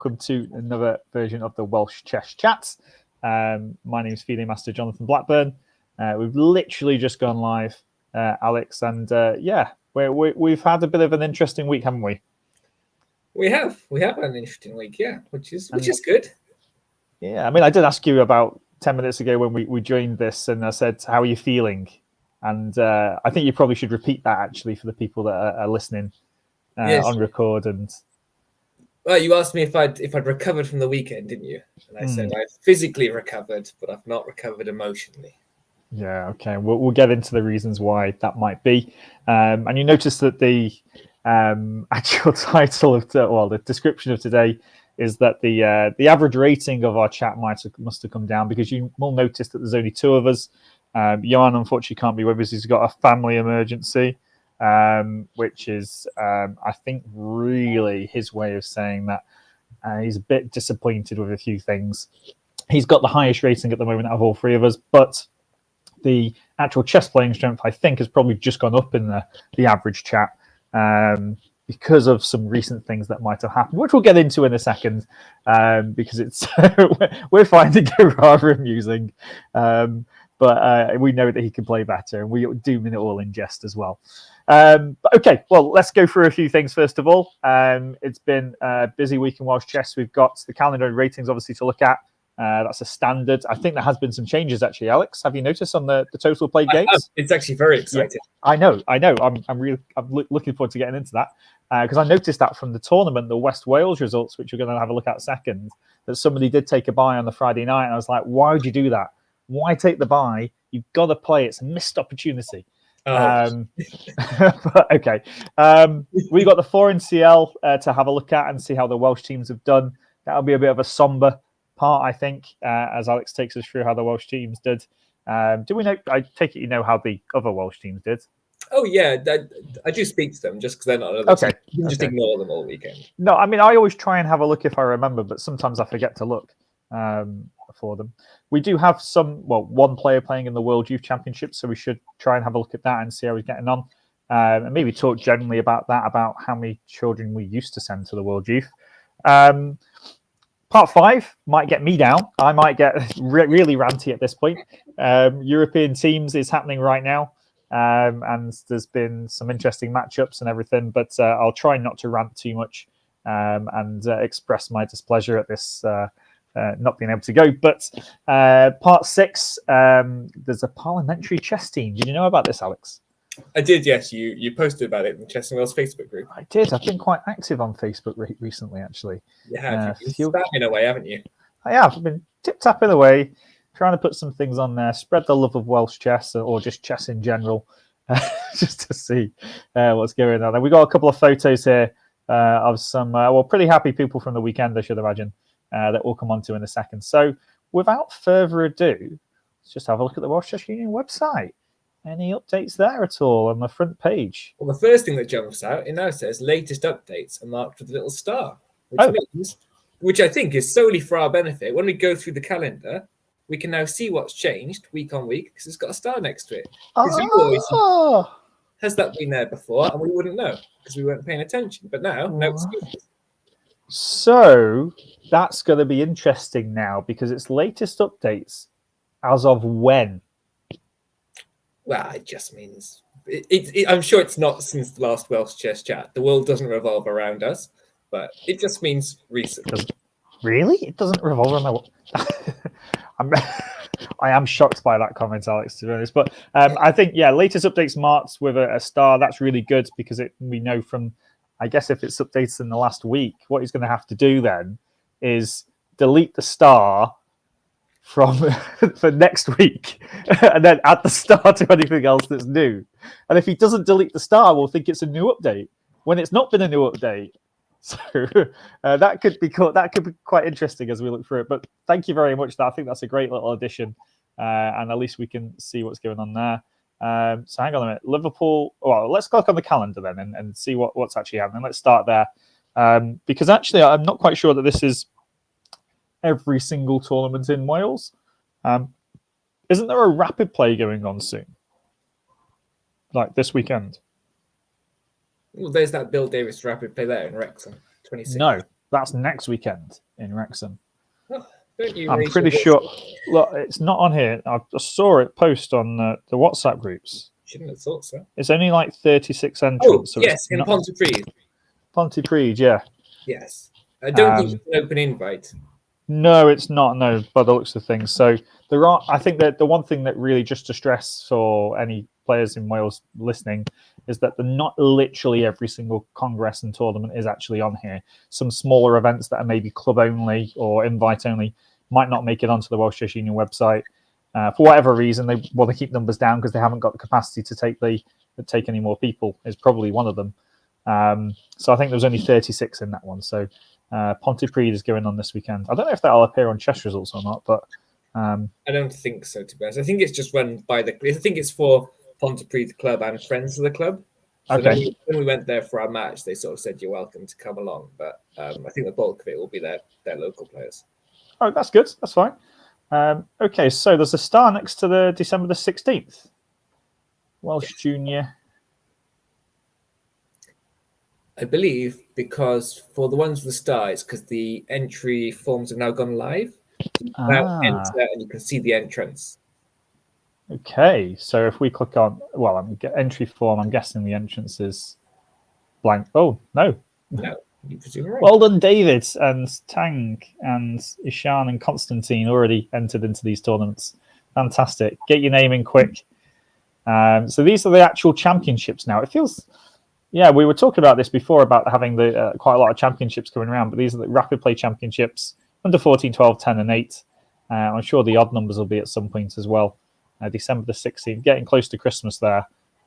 welcome to another version of the Welsh Chess Chat. My name is FIDE Master Jonathan Blackburn. We've literally just gone live, Alex, and we've had a bit of an interesting week, haven't we? We have had an interesting week, which is good. Yeah, I mean, I did ask you about 10 minutes ago when we joined this, and I said, "How are you feeling?" And I think you probably should repeat that actually for the people that are listening on record. And well, you asked me if I'd recovered from the weekend, didn't you? And I said I've physically recovered, but I've not recovered emotionally. Yeah, okay. We'll get into the reasons why that might be. And you notice that the actual title of the description of today is that the average rating of our chat must have come down, because you will notice that there's only two of us. Johan unfortunately can't be with us. He's got a family emergency, which is I think really his way of saying that he's a bit disappointed with a few things. He's got the highest rating at the moment out of all three of us, but the actual chess playing strength, I think, has probably just gone up in the average chat because of some recent things that might have happened, which we'll get into in a second, because it's we're finding it rather amusing. But we know that he can play better, and we do mean it all in jest as well. But okay, well, let's go through a few things first of all. It's been a busy week in Welsh chess. We've got the calendar and ratings, obviously, to look at. That's a standard. I think there has been some changes, actually, Alex. Have you noticed on the total played games? It's actually very exciting. Yeah, I know. I'm looking forward to getting into that, because I noticed that from the tournament, the West Wales results, which we're going to have a look at second, that somebody did take a bye on the Friday night, and I was like, why would you do that? Why take the bye? You've got to play. It's a missed opportunity. But okay. We got the 4 in CL to have a look at and see how the Welsh teams have done. That'll be a bit of a somber part, I think, as Alex takes us through how the Welsh teams did. Do we know? I take it you know how the other Welsh teams did. Oh yeah, I do speak to them just because they're not another team. You can just ignore them all weekend. No, I mean, I always try and have a look if I remember, but sometimes I forget to look for them. We do have one player playing in the World Youth Championship, so we should try and have a look at that and see how he's getting on, and maybe talk generally about that, about how many children we used to send to the World Youth. Part 5 might get me down. I might get really ranty at this point. European teams is happening right now, and there's been some interesting matchups and everything, but I'll try not to rant too much and express my displeasure at this not being able to go. But part 6, there's a parliamentary chess team. Did you know about this, Alex? I did, yes. You posted about it in the Chess and Wells Facebook group. I did. I've been quite active on Facebook recently, actually. You have. You've been spamming away, haven't you? I have. I've been tip-tapping away, trying to put some things on there, spread the love of Welsh chess, or just chess in general, just to see what's going on. And we got a couple of photos here of some pretty happy people from the weekend, I should imagine, that we'll come on to in a second. So without further ado, let's just have a look at the Welsh Chess Union website. Any updates there at all on the front page? Well, the first thing that jumps out, it now says latest updates are marked with a little star, which I think is solely for our benefit. When we go through the calendar, we can now see what's changed week on week because it's got a star next to it. Has that been there before? And we wouldn't know because we weren't paying attention. But now, no excuses. So that's going to be interesting now, because it's latest updates as of when? Well, it just means I'm sure it's not since the last Welsh Chess Chat. The world doesn't revolve around us, but it just means recently. Really? It doesn't revolve around I am shocked by that comment, Alex, to be honest. But I think, latest updates marked with a star. That's really good, because we know from, I guess, if it's updated in the last week, what he's going to have to do then is delete the star for next week and then add the star to anything else that's new. And if he doesn't delete the star, we'll think it's a new update when it's not been a new update. So that could be cool. That could be quite interesting as we look through it. But thank you very much. I think that's a great little addition, and at least we can see what's going on there. So hang on a minute. Liverpool. Well, let's click on the calendar then and see what's actually happening. Let's start there, because actually I'm not quite sure that this is every single tournament in Wales. Isn't there a rapid play going on soon? Like this weekend? Well, there's that Bill Davis rapid play there in Wrexham, 26. No, That's next weekend in Wrexham. Oh, don't you I'm raise pretty your sure. voice? Look, it's not on here. I saw it post on the WhatsApp groups. Shouldn't have thought so. It's only like 36 Oh, entrants. So yes, it's in not Pontypridd. Pontypridd, yeah. Yes. I don't think Um, it's an open invite. No, it's not. No, by the looks of things. So there are. I think that the one thing that really just to stress for any players in Wales listening is that not literally every single congress and tournament is actually on here. Some smaller events that are maybe club only or invite only might not make it onto the Welsh Chess Union website for whatever reason. They want to keep numbers down because they haven't got the capacity to take any more people. Is probably one of them. So I think there was only 36 in that one. So. Pontypridd is going on this weekend. I don't know if that'll appear on chess results or not, but I don't think so, to be honest. I think it's just run by I think it's for Pontypridd Club and friends of the club. So okay. when we went there for our match, they sort of said you're welcome to come along. But I think the bulk of it will be their local players. Oh, that's good. That's fine. Okay, so there's a star next to the December the 16th. Welsh Junior. I believe because for the ones with the star, it's because the entry forms have now gone live. You can now enter and you can see the entrance. Okay, so if we click on, entry form, I'm guessing the entrance is blank. Oh, no. No, you presume wrong. Well done, David and Tang and Ishan and Constantine already entered into these tournaments. Fantastic. Get your name in quick. So these are the actual championships now. It feels... Yeah, we were talking about this before about having the quite a lot of championships coming around, but these are the rapid play championships under 14, 12, 10, and 8. I'm sure the odd numbers will be at some point as well. December the 16th, getting close to Christmas there,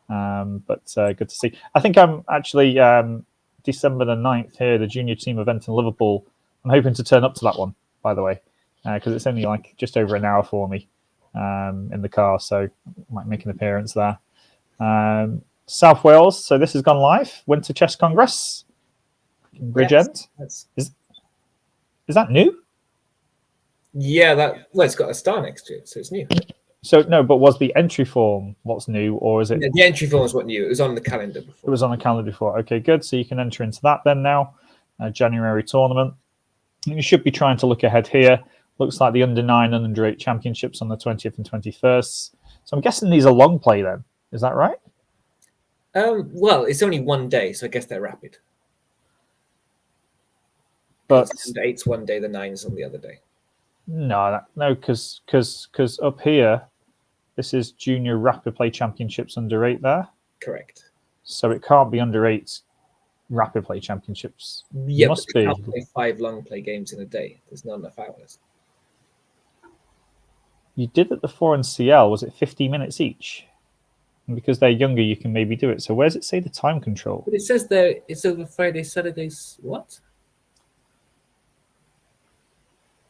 but good to see. I think I'm actually December the 9th here, the junior team event in Liverpool. I'm hoping to turn up to that one, by the way, because it's only like just over an hour for me in the car, so I might make an appearance there. South Wales, so this has gone live. Winter Chess Congress in Bridgend. Yes, is that new? Yeah, it's got a star next to it, so it's new. So no, but was the entry form what's new, or is it? Yeah, the entry form is what new. It was on the calendar before. It was on the calendar before. Okay, good. So you can enter into that then now. January tournament. You should be trying to look ahead here. Looks like the under 9 and under 8 championships on the 20th and 21st. So I'm guessing these are long play then. Is that right? Well, it's only one day, so I guess they're rapid. But the 8's one day, the 9's on the other day. No, because up here, this is junior rapid play championships under 8 there. Correct. So it can't be under 8 rapid play championships. Yeah, must be. Can't play 5 long play games in a day. There's not enough hours. You did at the 4 and CL. Was it 50 minutes each? And because they're younger, you can maybe do it. So where does it say the time control? But it says there it's over Friday, Saturdays. What?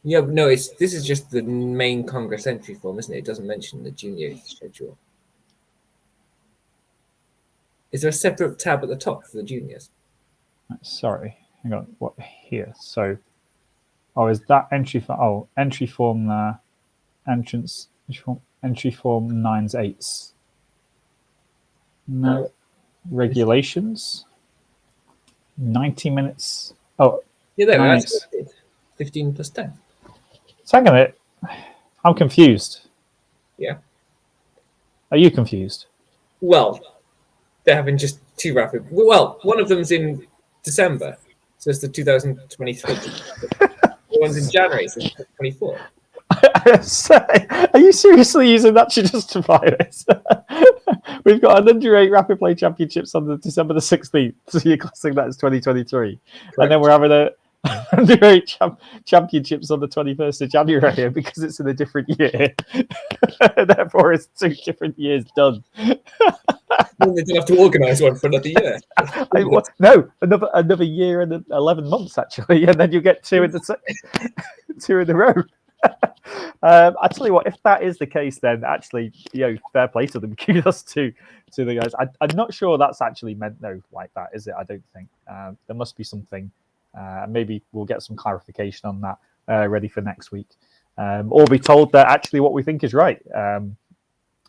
Yeah, no, this is just the main Congress entry form, isn't it? It doesn't mention the junior schedule. Is there a separate tab at the top for the juniors? Sorry, hang on. What here? So, is that entry form? Oh, entry form there. Entry form 9s, 8s. No. Regulations. 90 minutes. Oh, yeah, there. Nice. That's what I did. 15 plus 10. So hang on a minute. I'm confused. Yeah. Are you confused? Well, they're having just 2 rapid. Well, one of them's in December, so it's the 2023. The one's in January, so it's 2024. Are you seriously using that to justify this? We've got an under 8 rapid play championships on the December the 16th, so you're classing that as 2023. Correct. And then we're having a under 8 championships on the 21st of January because it's in a different year. Therefore, it's 2 different years done. Well, they don't have to organise one for another year. No, another year and 11 months actually, and then you get 2 in a row. I tell you what, if that is the case, then actually, fair play to them. Kudos to the guys. I'm not sure that's actually meant like that, is it? I don't think. There must be something. Maybe we'll get some clarification on that ready for next week, or be told that actually what we think is right.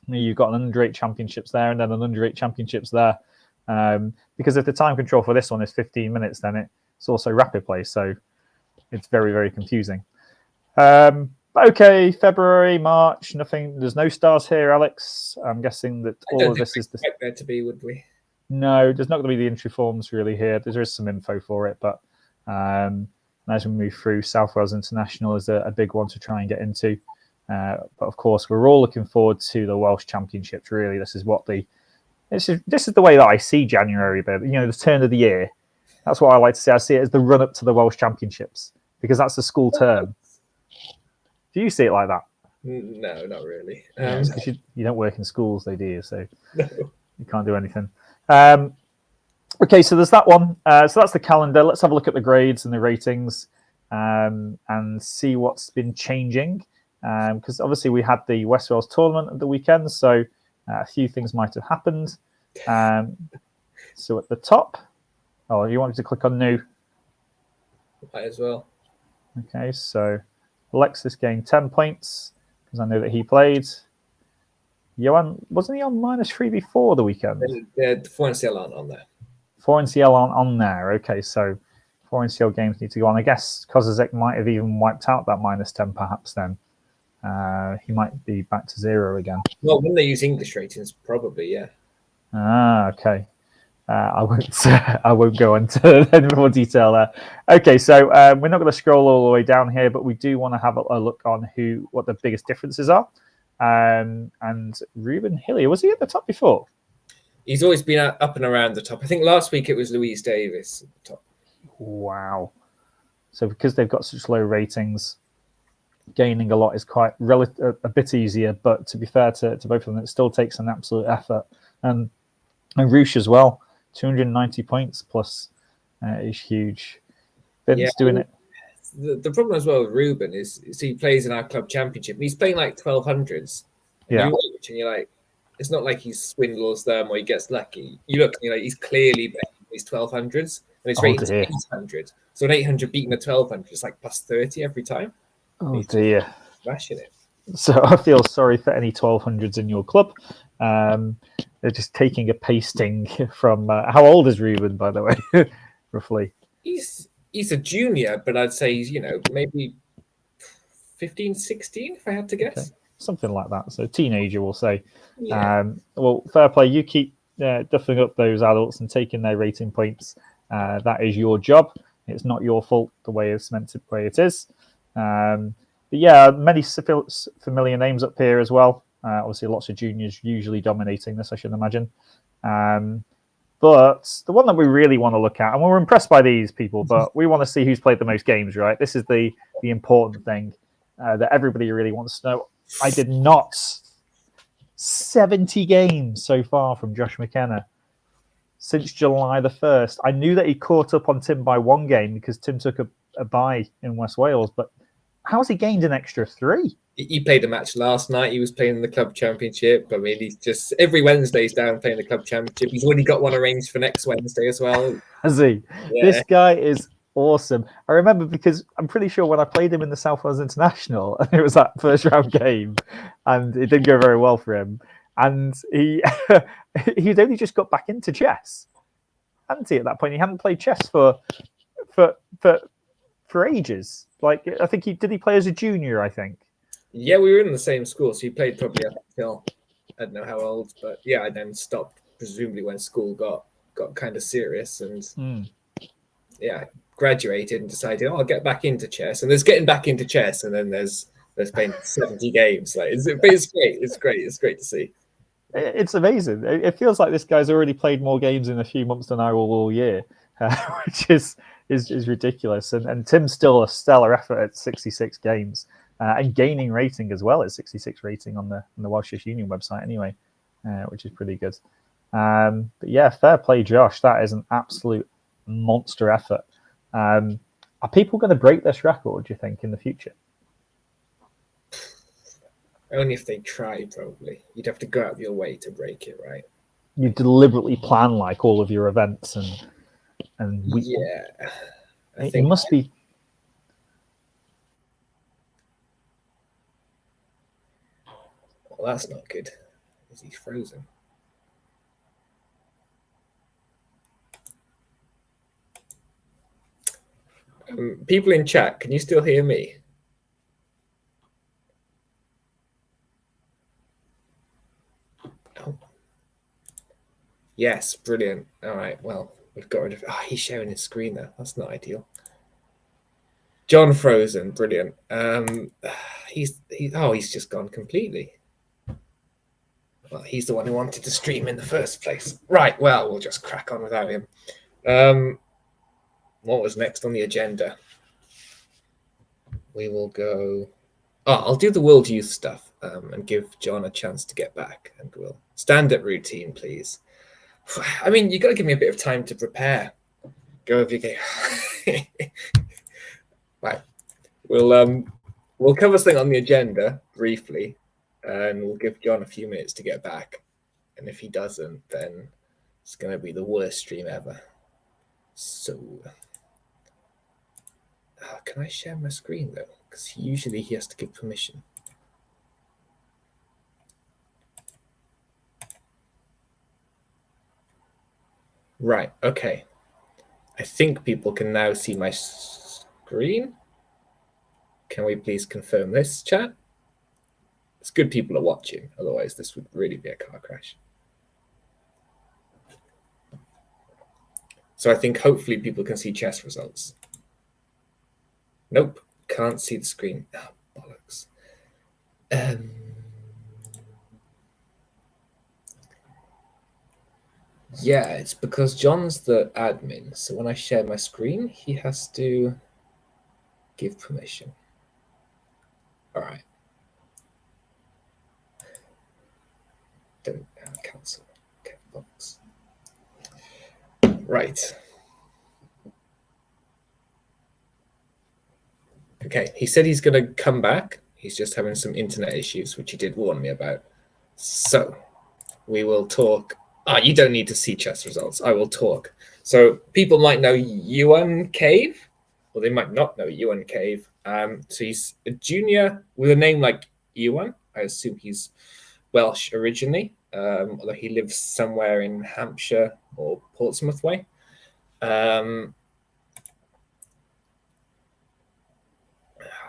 You've got an under 8 championships there, and then an under 8 championships there. Because if the time control for this one is 15 minutes, then it's also rapid play. So it's very, very confusing. Okay, February, March, nothing. There's no stars here, Alex. I'm guessing that all of this is the. Expect there to be, would we? No, there's not going to be the entry forms really here. There is some info for it, but as we move through, South Wales International is a big one to try and get into. But of course, we're all looking forward to the Welsh Championships. Really, this is the way that I see January. But the turn of the year. That's what I like to say. I see it as the run up to the Welsh Championships because that's the school term. Do you see it like that? No, not really. Because you don't work in schools, though, do you? So No. you can't do anything. Okay, so there's that one. So that's the calendar. Let's have a look at the grades and the ratings and see what's been changing. Because obviously we had the West Wales tournament at the weekend, so a few things might have happened. So at the top, you wanted to click on new. Might as well. Okay, so Alexis gained 10 points because I know that he played. Johan, wasn't he on -3 before the weekend? The 4NCL aren't on there. 4NCL aren't on there. Okay, so 4NCL games need to go on. I guess Kozazek might have even wiped out that -10 perhaps then. He might be back to 0 again. Well, when they use English ratings, probably, yeah. Okay. I won't go into any more detail there. Okay, so we're not going to scroll all the way down here, but we do want to have a look on what the biggest differences are. And Ruben Hillier, was he at the top before? He's always been up and around the top. I think last week it was Louise Davis at the top. Wow. So because they've got such low ratings, gaining a lot is quite a bit easier. But to be fair to both of them, it still takes an absolute effort. And Roosh as well, 290 points plus is huge. Vince doing it. The problem as well with Ruben is he plays in our club championship. He's playing like 1200s. Yeah. And you're like, it's not like he swindles them or he gets lucky. You look, he's clearly betting these 1200s and his rating's 800. So an 800 beating a 1200 is like +30 every time. Oh dear. Smashing it. So I feel sorry for any 1200s in your club. They're just taking a pasting from. How old is Ruben, by the way, roughly? He's a junior, but I'd say he's, maybe 15, 16, if I had to guess. Okay. Something like that. So teenager, we'll say. Yeah. Well, fair play. You keep duffing up those adults and taking their rating points. That is your job. It's not your fault the way it's meant to, the way it is. But yeah, many familiar names up here as well. Obviously, lots of juniors usually dominating this, I should imagine. But the one that we really want to look at, and we're impressed by these people, but we want to see who's played the most games, right? This is the important thing that everybody really wants to know. I did not. 70 games so far from Josh McKenna since July the 1st. I knew that he caught up on Tim by 1 game because Tim took a bye in West Wales, but how's he gained an extra 3? He played a match last night. He was playing the club championship. I mean, he's just every Wednesday's down playing the club championship. He's already got one arranged for next Wednesday as well. Has he? Yeah. This guy is awesome. I remember because I'm pretty sure when I played him in the South Wales International, it was that first round game, and it didn't go very well for him. And he'd only just got back into chess, hadn't he? At that point, he hadn't played chess for ages. Like I think he play as a junior. I think. Yeah, we were in the same school, so he played probably up until I don't know how old, but yeah, I then stopped presumably when school got kind of serious and yeah, graduated and decided, I'll get back into chess. And there's getting back into chess, and then there's playing 70 games. Like it's great. It's great. It's great to see. It's amazing. It feels like this guy's already played more games in a few months than I will all year, which is ridiculous. And Tim's still a stellar effort at 66 games. And gaining rating as well at 66 rating on the Welsh Chess Union website anyway, which is pretty good. But yeah, fair play, Josh. That is an absolute monster effort. Are people going to break this record, do you think, in the future? Only if they try, probably. You'd have to go out of your way to break it, right? You deliberately plan like all of your events and yeah. It must be. Well, that's not good. Is he frozen? People in chat, can you still hear me? Oh. Yes, brilliant. All right, well, we've got rid of. Oh, he's sharing his screen there. That's not ideal. John Frozen, brilliant. He's just gone completely. Well, he's the one who wanted to stream in the first place. Right, well, we'll just crack on without him. What was next on the agenda? We will go. Oh, I'll do the World Youth stuff and give John a chance to get back. And we'll stand-up routine, please. I mean, you got to give me a bit of time to prepare. Go over your game. Right. We'll cover something on the agenda briefly, and we'll give John a few minutes to get back. And if he doesn't, then it's going to be the worst stream ever. So, can I share my screen though? Because usually he has to give permission. Right. Okay. I think people can now see my screen. Can we please confirm this, chat? It's good people are watching. Otherwise, this would really be a car crash. So I think hopefully people can see chess results. Nope, can't see the screen. Oh, bollocks. Yeah, it's because John's the admin. So when I share my screen, he has to give permission. All right. Don't cancel. Okay, box. Right. Okay, he said he's going to come back. He's just having some internet issues, which he did warn me about. So we will talk. You don't need to see chess results. I will talk. So people might know Yuan Cave, or they might not know Yuan Cave. So he's a junior with a name like Yuan. I assume he's Welsh originally, although he lives somewhere in Hampshire or Portsmouth way.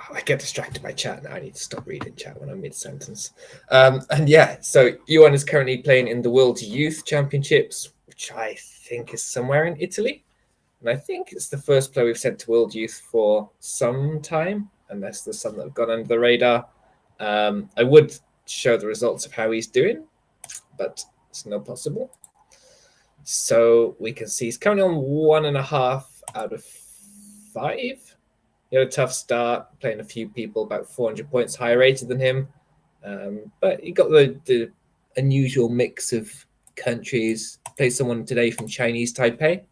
I get distracted by chat now. I need to stop reading chat when I'm mid-sentence. And yeah, so Yuan is currently playing in the World Youth Championships, which I think is somewhere in Italy. And I think it's the first player we've sent to World Youth for some time, unless there's some that have gone under the radar. I would show the results of how he's doing, but it's not possible. So we can see he's currently on 1.5 out of 5. He had a tough start, playing a few people about 400 points higher rated than him. But he got the unusual mix of countries. Played someone today from Chinese Taipei.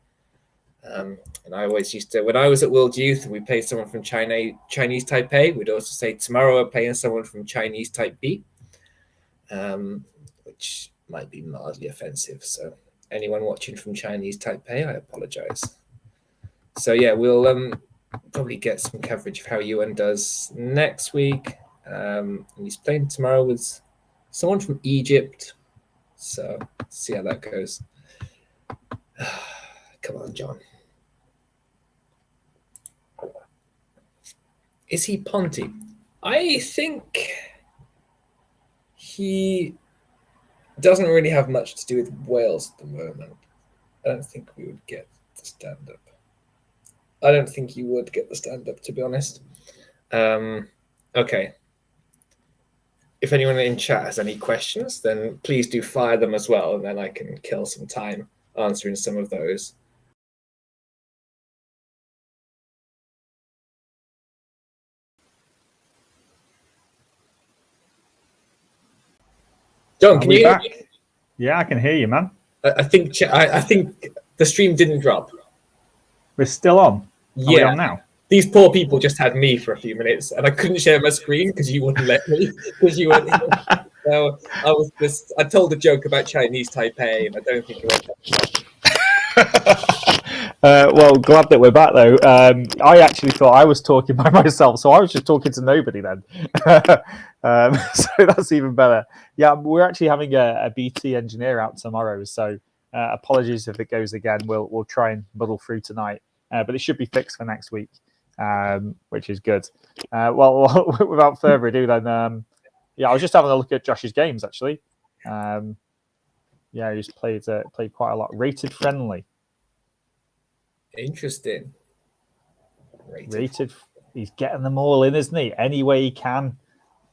And I always used to, when I was at World Youth and we played someone from Chinese Taipei, we'd also say tomorrow we're playing someone from Chinese Type B, which might be mildly offensive. So anyone watching from Chinese Taipei, I apologize. So yeah, we'll probably get some coverage of how Yuan does next week. And he's playing tomorrow with someone from Egypt. So let's see how that goes. Come on, John. Is he Ponty? I think he doesn't really have much to do with Wales at the moment. I don't think we would get the stand-up. I don't think you would get the stand-up, to be honest. Okay. If anyone in chat has any questions, then please do fire them as well, and then I can kill some time answering some of those. John, can you hear me? Yeah, I can hear you, man. I think the stream didn't drop. We're still on. Yeah. Are we on now? These poor people just had me for a few minutes, and I couldn't share my screen because you wouldn't let me. Because you weren't here. So I told a joke about Chinese Taipei, and I don't think it went. Well, glad that we're back though. I actually thought I was talking by myself, so I was just talking to nobody then. So that's even better. Yeah, we're actually having a BT engineer out tomorrow, so apologies if it goes again. We'll try and muddle through tonight, but it should be fixed for next week. which is good. Well, without further ado, then I was just having a look at Josh's games actually. He's played quite a lot. Rated friendly. Interesting. Rated. He's getting them all in, isn't he? Any way he can.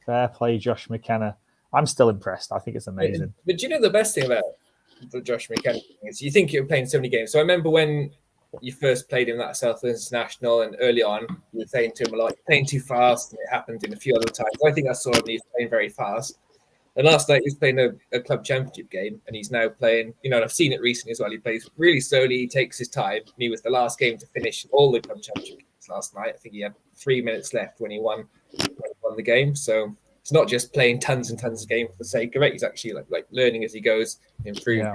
Fair play, Josh McKenna. I'm still impressed. I think it's amazing. But do you know the best thing about the Josh McKenna thing is you think you're playing so many games. So I remember when you first played him that South International, and early on you were saying to him a lot, you're playing too fast, and it happened in a few other times. I think I saw him, he was playing very fast. And last night he was playing a club championship game, and he's now playing, and I've seen it recently as well. He plays really slowly, he takes his time. And he was the last game to finish all the club championship games last night. I think he had 3 minutes left when he won the game. So it's not just playing tons and tons of games for the sake of it. He's actually like learning as he goes, improving,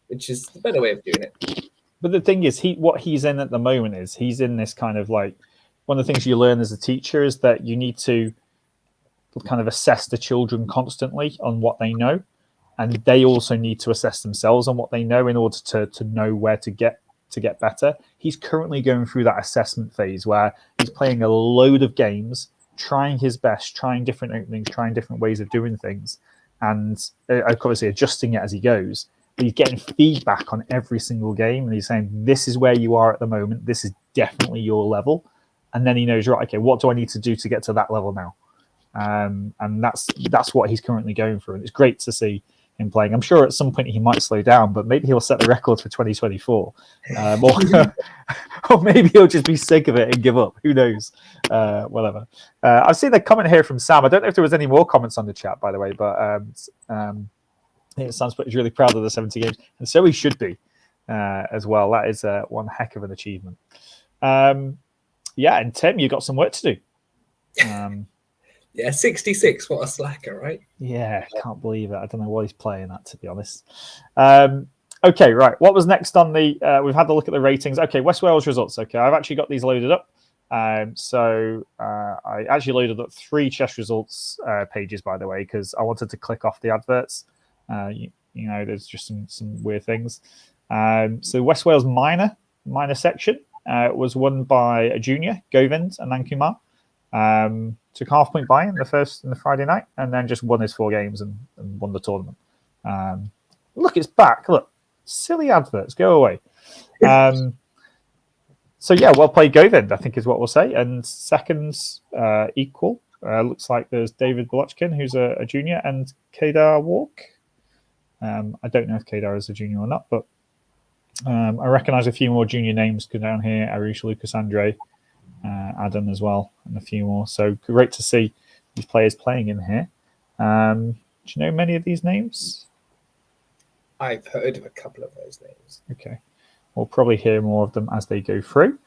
which is the better way of doing it. But the thing is, what he's in at the moment is he's in this kind of like, one of the things you learn as a teacher is that you need to kind of assess the children constantly on what they know, and they also need to assess themselves on what they know in order to know where to get better. He's currently going through that assessment phase where he's playing a load of games, trying his best, trying different openings, trying different ways of doing things, and obviously adjusting it as he goes. But he's getting feedback on every single game, and he's saying, this is where you are at the moment, this is definitely your level. And then he knows, right, okay, what do I need to do to get to that level now? And that's what he's currently going through, and it's great to see him playing. I'm sure at some point he might slow down, but maybe he'll set the record for 2024, or maybe he'll just be sick of it and give up. Who knows? Whatever. I've seen a comment here from Sam. I don't know if there was any more comments on the chat, by the way, but Sam's really proud of the 70 games, and so he should be as well. That is one heck of an achievement. And Tim, you've got some work to do. Yeah, 66. What a slacker, right? Yeah, can't believe it. I don't know what he's playing at, to be honest. Okay, right. What was next on the... we've had a look at the ratings. Okay, West Wales results. Okay, I've actually got these loaded up. So I actually loaded up 3 chess results pages, by the way, because I wanted to click off the adverts. There's just some weird things. So West Wales minor section was won by a junior, Govind Anandkumar. Took half-point buy in the Friday night, and then just won his 4 games and won the tournament. Look, it's back. Look, silly adverts, go away. So yeah, well played, Govind, I think is what we'll say. And seconds equal. Looks like there's David Bolochkin, who's a junior, and Kedar Walk. I don't know if Kedar is a junior or not, but I recognise a few more junior names down here. Arush, Lucas, Andre. Adam as well, and a few more. So great to see these players playing in here. Do you know many of these names? I've heard of a couple of those names. Okay, we'll probably hear more of them as they go through.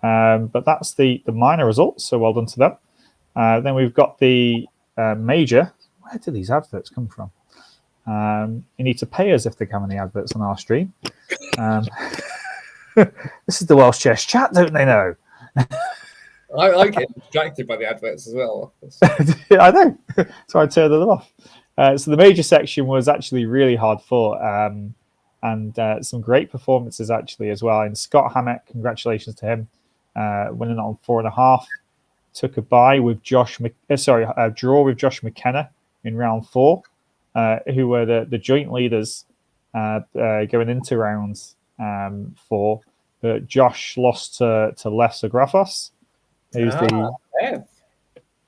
But that's the minor results, so well done to them. Then we've got the major. Where do these adverts come from? You need to pay us if they come any adverts on our stream. This is the Welsh Chess Chat, don't they know? I get distracted by the adverts as well. I know, so I turned them off. So the major section was actually really hard fought, and some great performances actually as well. And Scott Hammett, congratulations to him, winning on 4.5. Took a bye with draw with Josh McKenna in round 4, who were the joint leaders going into round 4. But Josh lost to Lef Zagrafos, who's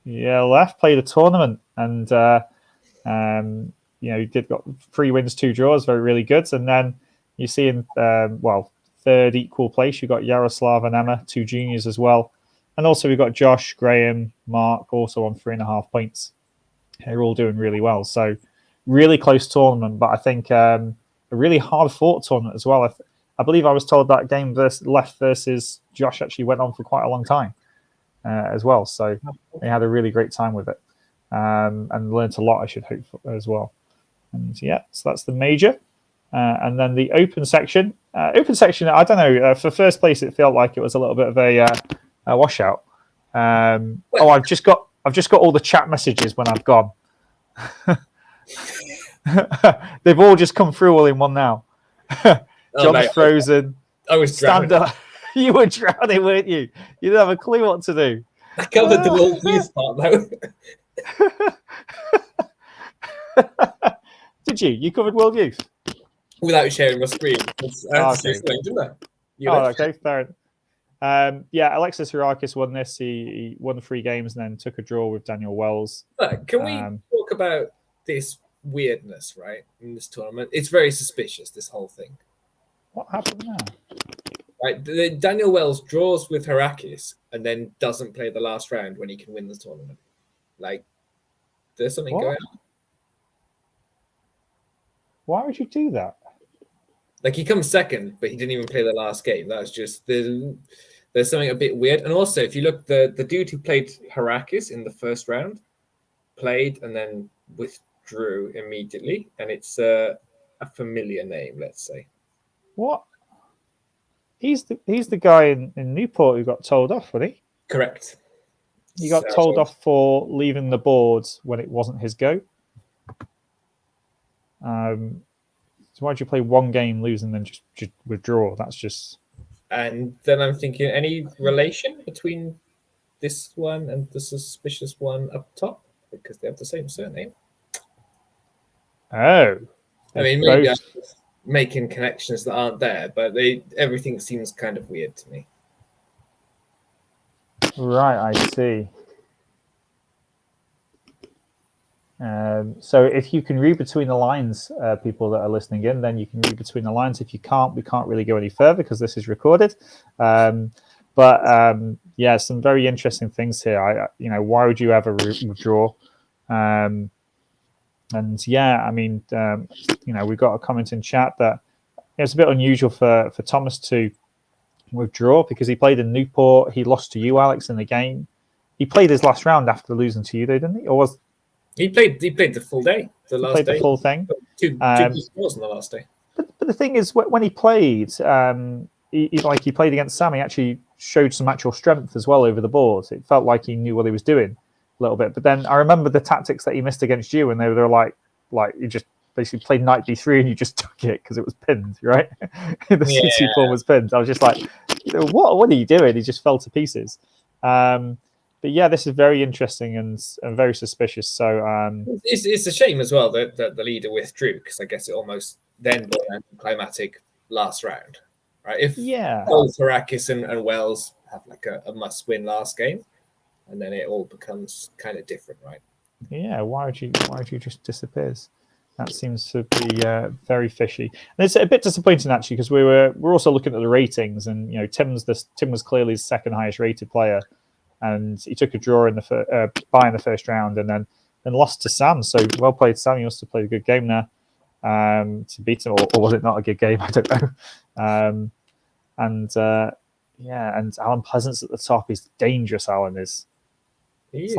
Lef played a tournament, and he got 3 wins, 2 draws, really good. And then you see in third equal place, you got Yaroslav and Emma, 2 juniors as well, and also we've got Josh, Graham, Mark, also on 3.5 points. They're all doing really well. So really close tournament, but I think a really hard fought tournament as well. I believe I was told that game Left versus Josh actually went on for quite a long time as well. So they had a really great time with it and learned a lot, I should hope, as well. And so that's the major. And then the open section. I don't know. For first place, it felt like it was a little bit of a washout. I've just got all the chat messages when I've gone. They've all just come through all in one now. John's frozen. I was stand up. You were drowning, weren't you? You didn't have a clue what to do. I covered the World Youth part though. Did you? You covered World Youth? Without sharing my screen. I had to say Okay. something, didn't I? Okay, fair enough. Yeah, Alexis Harakis won this. He won 3 games and then took a draw with Daniel Wells. But can we talk about this weirdness, right, in this tournament? It's very suspicious, this whole thing. What happened there? Right, Daniel Wells draws with Harakis and then doesn't play the last round when he can win the tournament. Like, there's something going on. Why would you do that? Like, he comes second, but he didn't even play the last game. That's just there's something a bit weird. And also, if you look, the dude who played Harakis in the first round played and then withdrew immediately, and it's a familiar name, let's say. What? He's the guy in Newport who got told off, wasn't he? Correct. He got told off for leaving the boards when it wasn't his go. So why'd you play 1 game, lose, and then just withdraw? That's just... And then I'm thinking, any relation between this one and the suspicious one up top? Because they have the same surname. Oh. I mean, maybe I'm making connections that aren't there, but everything seems kind of weird to me. Right, I see. So if you can read between the lines, people that are listening in, then you can read between the lines. If you can't, we can't really go any further because this is recorded. But yeah, some very interesting things here. Why would you ever withdraw? And yeah, I mean, we've got a comment in chat that it's a bit unusual for Thomas to withdraw because he played in Newport. He lost to you, Alex, in the game. He played his last round after losing to you, though, didn't he? Or was he played the full day? The last day, the full thing. Two scores on the last day. But the thing is, when he played, he played against Sam. He actually showed some actual strength as well over the board. It felt like he knew what he was doing a little bit. But then I remember the tactics that he missed against you, and they were like you just basically played knight b3 and you just took it because it was pinned, right? The c2 pawn was pinned. I was just like, what are you doing? He just fell to pieces. But yeah, this is very interesting and very suspicious. So it's a shame as well that the leader withdrew because I guess it almost then brought an anticlimactic last round, right? If both Harakis and Wells have like a must-win last game, and then it all becomes kind of different, right? Yeah, why would you just disappear? That seems to be very fishy. And it's a bit disappointing actually because we're also looking at the ratings, and Tim was clearly the second highest rated player, and he took a draw in the bye in the first round, and then lost to Sam. So well played, Sam. You must have played a good game there to beat him, or was it not a good game? I don't know. And Alan Pleasant's at the top. He's dangerous. Alan is. He's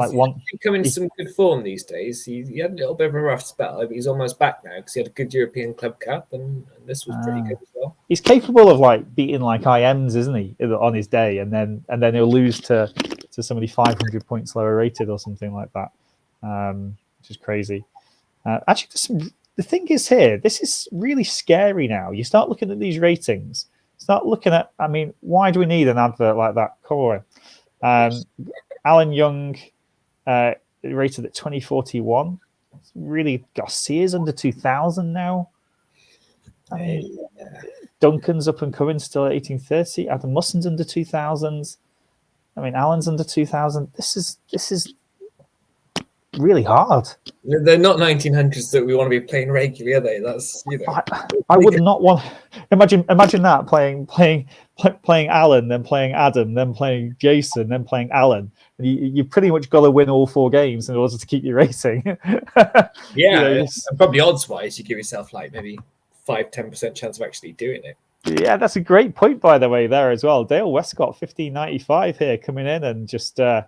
becoming some good form these days. He had a little bit of a rough spell, but he's almost back now because he had a good European Club Cup, and this was pretty good as well. He's capable of beating IMs, isn't he, on his day, and then he'll lose to somebody 500 points lower rated or something like that, which is crazy. Actually, the thing is here, this is really scary now. You start looking at these ratings, start looking at, why do we need an advert like that? Come on. Alan Young rated at 2041. Really, Garcia's under 2000 now. Duncan's up and coming, still at 1830. Adam Musson's under 2000. Alan's under 2000. This is really hard. They're not 1900s that we want to be playing regularly, are they? That's I would not want. Imagine that playing Alan, then playing Adam, then playing Jason, then playing Alan. And you pretty much got to win all 4 games in order to keep your rating. And probably odds-wise, you give yourself maybe 5-10% chance of actually doing it. Yeah, that's a great point, by the way, there as well. Dale Westcott, 1595 here, coming in and just getting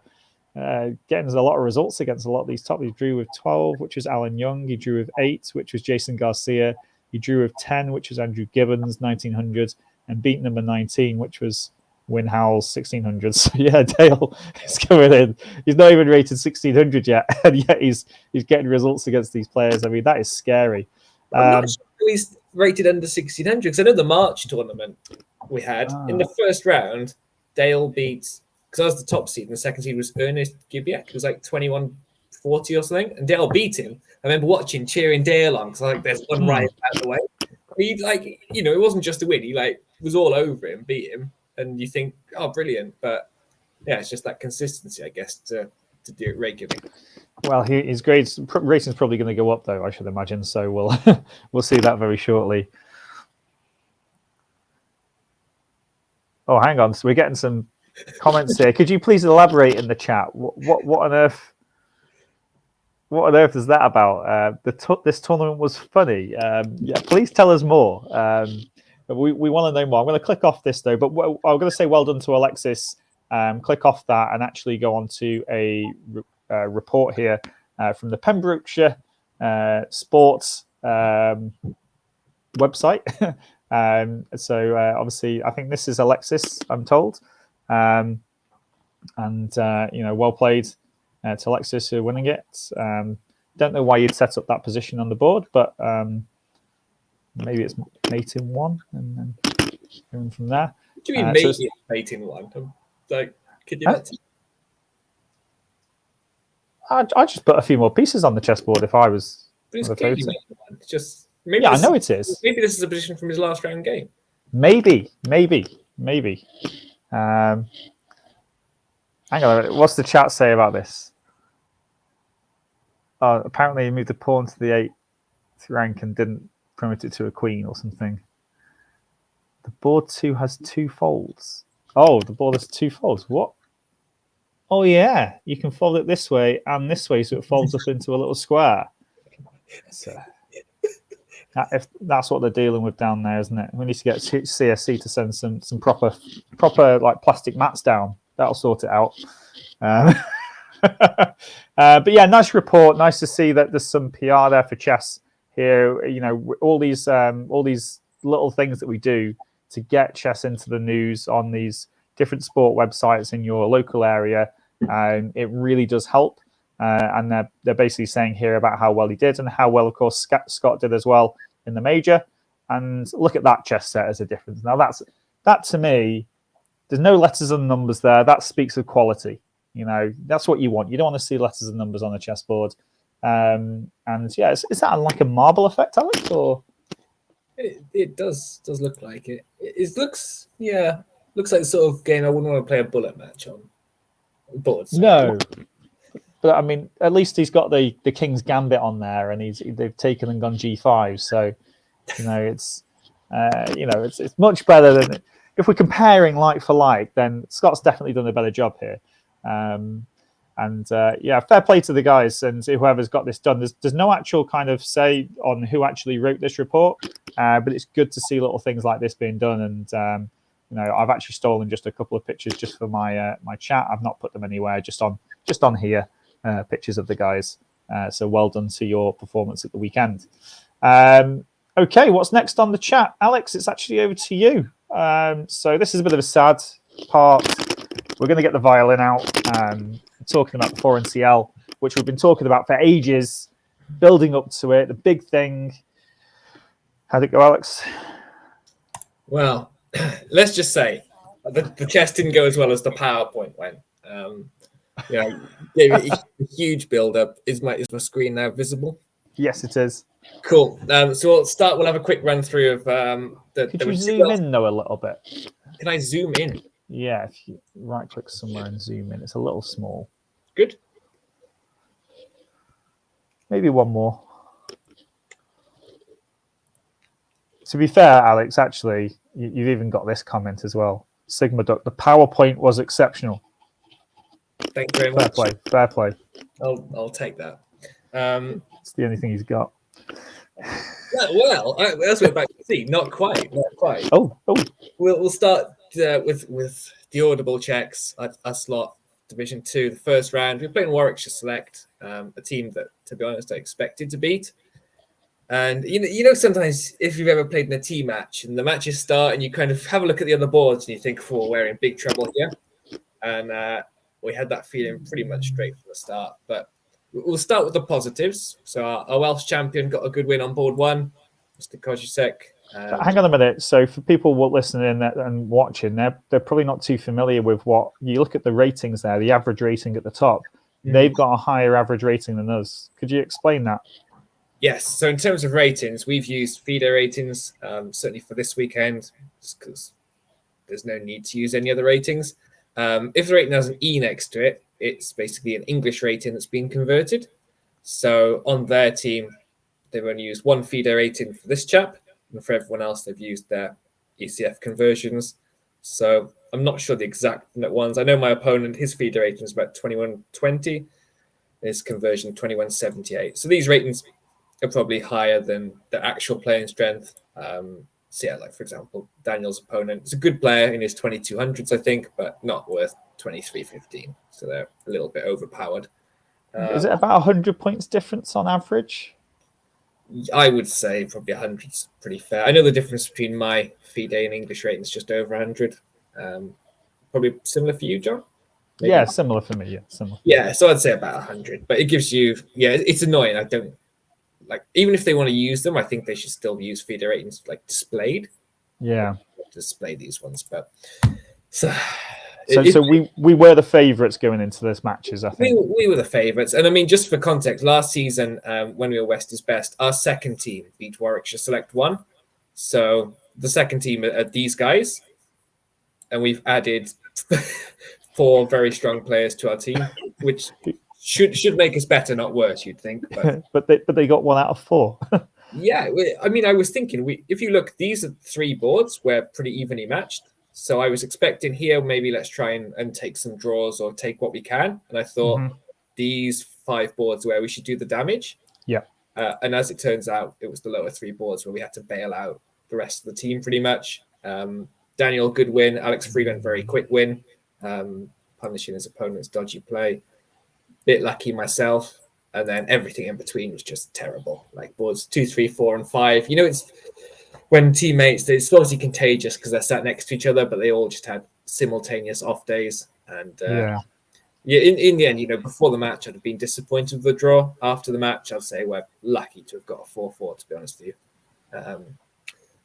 a lot of results against a lot of these top. He drew with 12, which was Alan Young. He drew with 8, which was Jason Garcia. He drew with 10, which was Andrew Gibbons, 1900, and beat number 19, which was Win Howell's 1600. So yeah, Dale is coming in. He's not even rated 1600 yet, and yet he's getting results against these players. That is scary. I'm not sure he's rated under 1600 because I know the March tournament we had in the first round, Dale beat, because I was the top seed, and the second seed was Ernest Gibiak. It was like 21-40 or something, and Dale beat him. I remember watching, cheering Dale on because like there's one right out of the way. He it wasn't just a win. He was all over him, beat him, and you think, oh, brilliant. But yeah, it's just that consistency, I guess, to do it regularly. Well, his rating's probably going to go up, though, I should imagine. So we'll see that very shortly. Oh, hang on. So we're getting some comments here. Could you please elaborate in the chat? What on earth? What on earth is that about? This tournament was funny. Yeah, please tell us more. We want to know more. I'm going to click off this though, but I'm going to say well done to Alexis. Click off that and actually go on to a report here from the Pembrokeshire Sports website. So obviously, I think this is Alexis, I'm told, and well played to Alexis for winning it. Don't know why you'd set up that position on the board, but maybe it's mate in one, and then going from there. What do you mean mate in one? Like, could you? I just put a few more pieces on the chessboard if I was. But it's clearly mate in one. It's just maybe. Yeah, I know it is. Maybe this is a position from his last round game. Maybe. Hang on a minute. What's the chat say about this? Apparently he moved the pawn to the 8th rank and didn't promote it to a queen or something. The board 2 has 2 folds. Oh, the board has 2 folds. What? Oh, yeah. You can fold it this way and this way, so it folds up into a little square. So, if that's what they're dealing with down there, isn't it? We need to get CSC to send some proper like plastic mats down. That'll sort it out. But yeah, nice report. Nice to see that there's some PR there for chess here. All these little things that we do to get chess into the news on these different sport websites in your local area. It really does help. And they're basically saying here about how well he did and how well, of course, Scott did as well in the major. And look at that chess set as a difference. Now that to me, there's no letters and numbers there. That speaks of quality. That's what you want. You don't want to see letters and numbers on a chessboard. And yeah, is that like a marble effect, Alex? Or it does look like it. It looks like the sort of game I wouldn't want to play a bullet match on boards. No, but I mean, at least he's got the King's Gambit on there, and they've taken and gone G5. So it's it's much better than. If we're comparing like for like, then Scott's definitely done a better job here. Yeah, fair play to the guys and whoever's got this done. There's no actual kind of say on who actually wrote this report, but it's good to see little things like this being done. And I've actually stolen just a couple of pictures just for my chat. I've not put them anywhere, just on here, pictures of the guys. So well done to your performance at the weekend. Okay, what's next on the chat, Alex? It's actually over to you. So this is a bit of a sad part. We're going to get the violin out, talking about the 4NCL, which we've been talking about for ages, building up to it, the big thing. How'd it go, Alex? Well, let's just say the chess didn't go as well as the PowerPoint went. Gave it a huge build-up. Is my screen now visible? Yes, it is. Cool. So we'll start. We'll have a quick run through of Could you zoom in though a little bit? Can I zoom in? Yeah, if you right-click somewhere and zoom in, it's a little small. Good. Maybe one more. To be fair, Alex, actually, you've even got this comment as well. Sigma Duck, the PowerPoint was exceptional. Thank you very much. Fair play. I'll take that. It's the only thing he's got. Well, that's what back to see. Not quite. Oh. We'll start with the audible checks at slot Division 2, the first round. We're playing Warwickshire Select, a team that, to be honest, I expected to beat. And sometimes if you've ever played in a team match and the matches start and you kind of have a look at the other boards and you think, "Oh, we're in big trouble here." And we had that feeling pretty much straight from the start. But we'll start with the positives. So our Welsh champion got a good win on board 1, Mr. Kozisek. Hang on a minute. So for people who are listening and watching, they're probably not too familiar with what you look at the ratings there. The average rating at the top, they've got a higher average rating than us. Could you explain that? Yes. So in terms of ratings, we've used FIDE ratings certainly for this weekend because there's no need to use any other ratings. If the rating has an E next to it, it's basically an English rating that's been converted. So on their team, they've only used one FIDE rating for this chap, and for everyone else, they've used their ECF conversions. So I'm not sure the exact ones. I know my opponent, his FIDE rating is about 2120, his conversion 2178. So these ratings are probably higher than the actual playing strength. So yeah, like for example, Daniel's opponent is a good player in his 2200s, I think, but not worth 2315. So they're a little bit overpowered. Is it about 100 points difference on average? I would say probably 100 is pretty fair. I know the difference between my FIDE and English rating is just over 100. Probably similar for you, John? Maybe. Yeah, similar for me. Yeah, similar. Yeah, so I'd say about 100. But it gives you, yeah, it's annoying. I don't like, even if they want to use them, I think they should still use FIDE ratings like displayed. Yeah, display these ones, but so we were the favourites going into those matches. I think we were the favourites, and I mean, just for context, last season when we were West is Best, our second team beat Warwickshire Select 1. So the second team are these guys, and we've added 4 very strong players to our team, which should make us better, not worse, you'd think. But they got 1 out of 4. Yeah, I mean, I was thinking, if you look, these are 3 boards, we're pretty evenly matched. So I was expecting here, maybe let's try and take some draws or take what we can. And I thought these 5 boards where we should do the damage. Yeah. And as it turns out, it was the lower 3 boards where we had to bail out the rest of the team pretty much. Daniel, good win. Alex Freeland, very quick win. Punishing his opponent's dodgy play. Bit lucky myself. And then everything in between was just terrible. Like boards 2, 3, 4, and 5. You know, it's when teammates, it's obviously contagious because they're sat next to each other, but they all just had simultaneous off days. And in the end, you know, before the match, I'd have been disappointed with the draw. After the match, I'd say we're lucky to have got a 4-4, to be honest with you.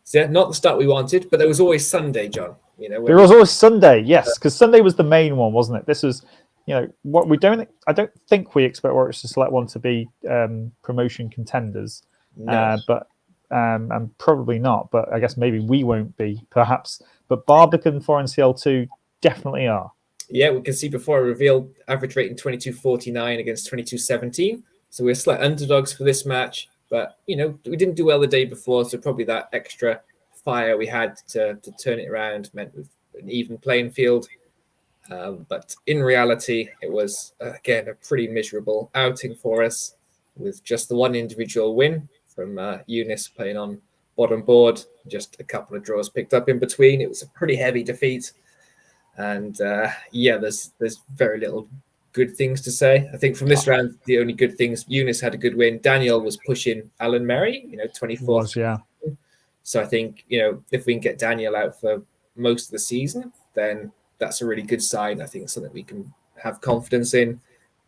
So yeah, not the start we wanted, but there was always Sunday, John. You know, there was always Sunday, yes, because Sunday was the main one, wasn't it? This was, you know, what we don't. I don't think we expect Warwickshire Select 1 to be promotion contenders, no. but and probably not. But I guess maybe we won't be, perhaps. But Barbican 4 and CL2 definitely are. Yeah, we can see before I revealed average rating 2249 against 2217. So we're slight underdogs for this match, but you know, we didn't do well the day before, so probably that extra fire we had to turn it around meant with an even playing field. But in reality, it was, again, a pretty miserable outing for us with just the one individual win from Eunice playing on bottom board, just a couple of draws picked up in between. It was a pretty heavy defeat. And yeah, there's very little good things to say. I think from this round, the only good things, Eunice had a good win. Daniel was pushing Alan Merry, you know, 24th. Yeah. So I think, you know, if we can get Daniel out for most of the season, then that's a really good sign. I think something we can have confidence in.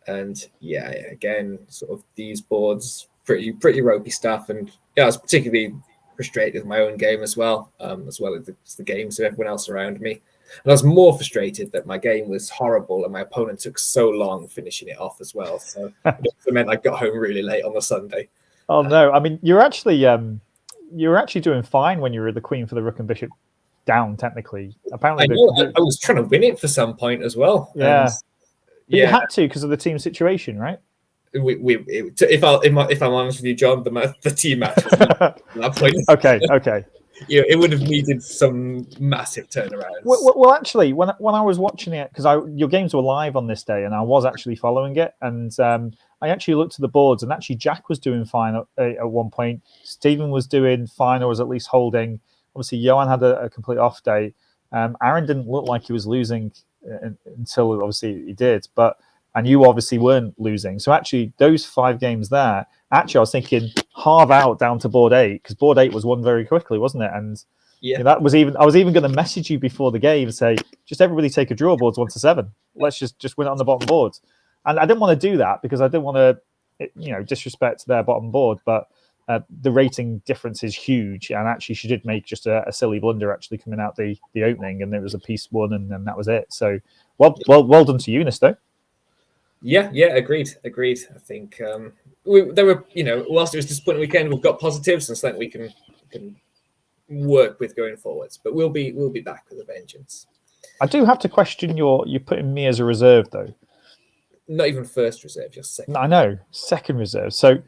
And yeah, again, sort of these boards, pretty ropey stuff. And yeah, I was particularly frustrated with my own game as well as the games of everyone else around me. And I was more frustrated that my game was horrible and my opponent took so long finishing it off as well. So it meant I got home really late on the Sunday. Oh no! I mean, you're actually doing fine when you were the queen for the rook and bishop down. Technically, apparently, I was trying to win it for some point as well. Yeah, but you had to because of the team situation, right? If I'm honest with you, John, the team match was at that point. Okay. Yeah, it would have needed some massive turnarounds. Well, actually, when I was watching it, because your games were live on this day, and I was actually following it, and I actually looked at the boards, and actually Jack was doing fine at one point. Stephen was doing fine, or was at least holding. Obviously, Johan had a complete off day. Aaron didn't look like he was losing until obviously he did, and you obviously weren't losing. So actually, those 5 games there, actually, I was thinking halve out down to board 8 because board 8 was won very quickly, wasn't it? And yeah, I was even going to message you before the game and say, just everybody take a draw, boards 1 to 7. Let's just win it on the bottom boards. And I didn't want to do that because I didn't want to, disrespect their bottom board. But the rating difference is huge. And actually, she did make just a silly blunder actually coming out the opening, and it was a piece won, and that was it. So well done to Eunice though. Yeah, agreed. I think there were, whilst it was a disappointing weekend, we've got positives and something we can work with going forwards. But we'll be back with a vengeance. I do have to question you're putting me as a reserve though. Not even first reserve, just second. I know, second reserve. So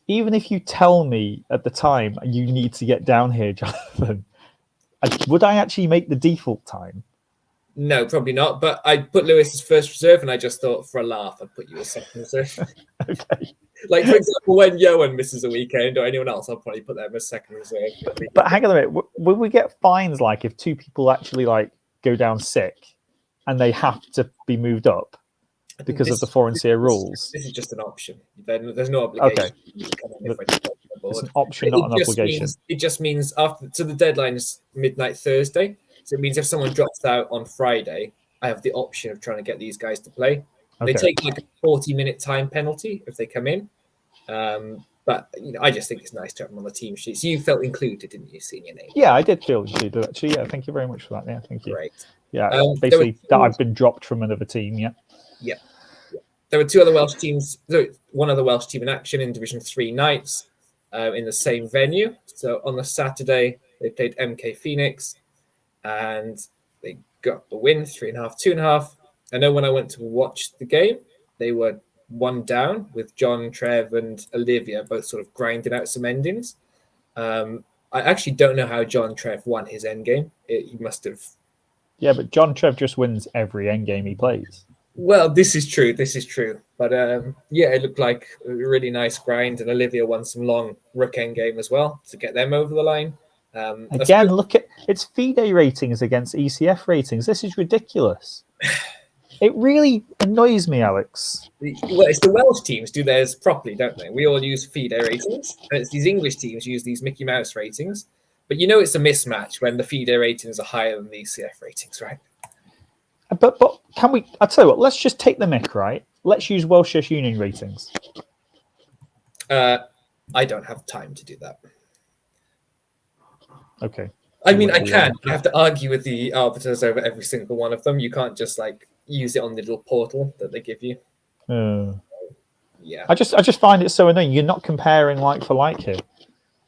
even if you tell me at the time you need to get down here, Jonathan, would I actually make the default time? No, probably not. But I put Lewis as first reserve, and I just thought for a laugh I'd put you as second reserve. Okay. Like, for example, when Johan misses a weekend or anyone else, I'll probably put them as second reserve. But hang on a minute. Will we get fines like if two people actually like go down sick and they have to be moved up because of the foreign tier rules? This is just an option. There's no obligation. Okay. It's an option, not an obligation. It just means so the deadline is midnight Thursday. So it means if someone drops out on Friday, I have the option of trying to get these guys to play. Okay. They take like a 40-minute time penalty if they come in. But I just think it's nice to have them on the team sheet. So you felt included, didn't you, seeing your name? Yeah, I did feel included actually. Yeah, thank you very much for that. Yeah, thank you. Great. Yeah, basically that I've been dropped from another team. Yeah. There were two other Welsh teams. One other Welsh team in action in Division 3 Knights in the same venue. So on the Saturday they played MK Phoenix, and they got the win 3.5, 2.5. I know when I went to watch the game, they were 1 down with John, Trev, and Olivia both sort of grinding out some endings. I actually don't know how John Trev won his end game. He must have. Yeah, but John Trev just wins every end game he plays. Well, this is true. But it looked like a really nice grind, and Olivia won some long rook end game as well to get them over the line. Again, look at its FIDE ratings against ECF ratings. This is ridiculous. It really annoys me, Alex. Well, it's the Welsh teams do theirs properly, don't they? We all use FIDE ratings, and it's these English teams use these Mickey Mouse ratings. But it's a mismatch when the FIDE ratings are higher than the ECF ratings, right? But can we? I tell you what. Let's just take the mick, right? Let's use Welsh Chess Union ratings. I don't have time to do that. Okay. I mean, I can. I have to argue with the arbiters over every single one of them. You can't just use it on the little portal that they give you. Yeah. I just find it so annoying. You're not comparing like for like here.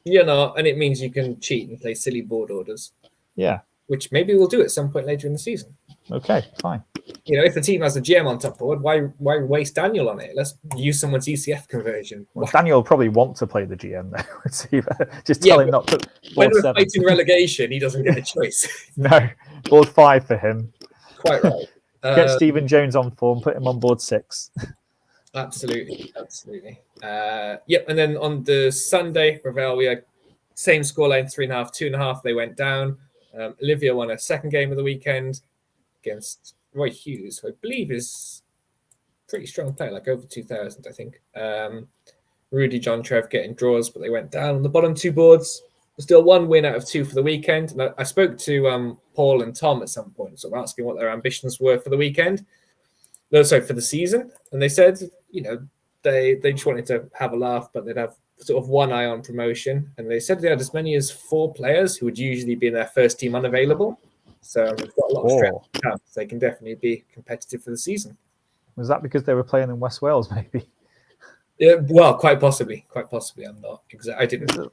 You're not, and it means you can cheat and play silly board orders. Yeah. Which maybe we'll do at some point later in the season. Okay, fine. If the team has a GM on top board, why waste Daniel on it? Let's use someone's ECF conversion. Well, Daniel will probably want to play the GM though. Just tell him not to. When we're fighting relegation, he doesn't get a choice. No, board 5 for him. Quite right. Get Stephen Jones on form, put him on board 6. Absolutely. Yep. And then on the Sunday, Ravel, we had same scoreline, 3.5, 2.5. They went down. Olivia won her second game of the weekend against Roy Hughes, who I believe is a pretty strong player, like over 2,000, I think. Rudy, John, Trev getting draws, but they went down on the bottom 2 boards. Still 1 win out of 2 for the weekend. And I spoke to Paul and Tom at some point, so asking what their ambitions were for the weekend. No, sorry, for the season. And they said, they just wanted to have a laugh, but they'd have sort of one eye on promotion. And they said they had as many as 4 players who would usually be in their first team unavailable. So they've got a lot of strength. They can definitely be competitive for the season. Was that because they were playing in West Wales, maybe? Yeah, well, quite possibly. I'm not exactly. I didn't. Who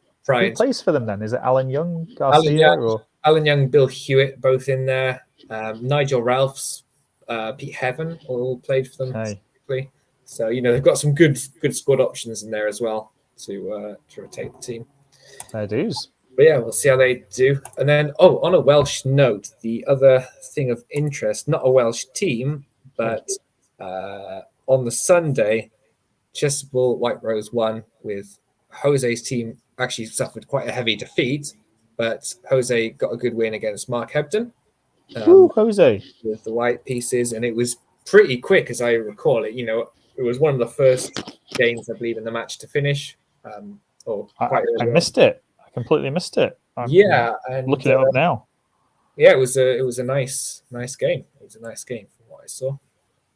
plays for them then? Is it Alan Young, Garcia, Alan Young, Bill Hewitt, both in there. Nigel Ralphs, Pete Heaven, all played for them. Hey. So they've got some good squad options in there as well to rotate the team. Fair dues. But yeah, we'll see how they do. And then, on a Welsh note, the other thing of interest, not a Welsh team, but on the Sunday, Chesterfield White Rose won with Jose's team actually suffered quite a heavy defeat, but Jose got a good win against Mark Hebden. Jose. With the white pieces, and it was pretty quick, as I recall it. It was one of the first games, I believe, in the match to finish. I missed it. I completely missed it. I'm looking it up now. Yeah, it was a nice game. It was a nice game from what I saw.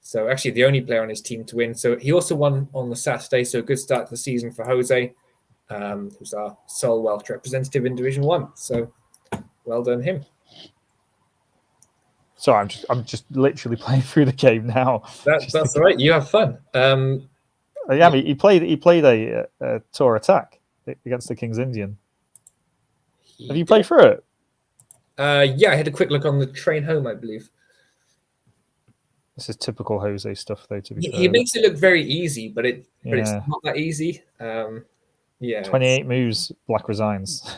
So actually, the only player on his team to win. So he also won on the Saturday. So a good start to the season for Jose. who's our sole Welsh representative in Division 1. So well done him. So I'm just literally playing through the game now. That's all right. You have fun. Yeah, he played a tour attack against the King's Indian. Have you played through it? Yeah, I had a quick look on the train home, I believe. This is typical Jose stuff, though. To be fair, he makes it look very easy, but it's Yeah. not that easy. Yeah, 28 moves, Black resigns.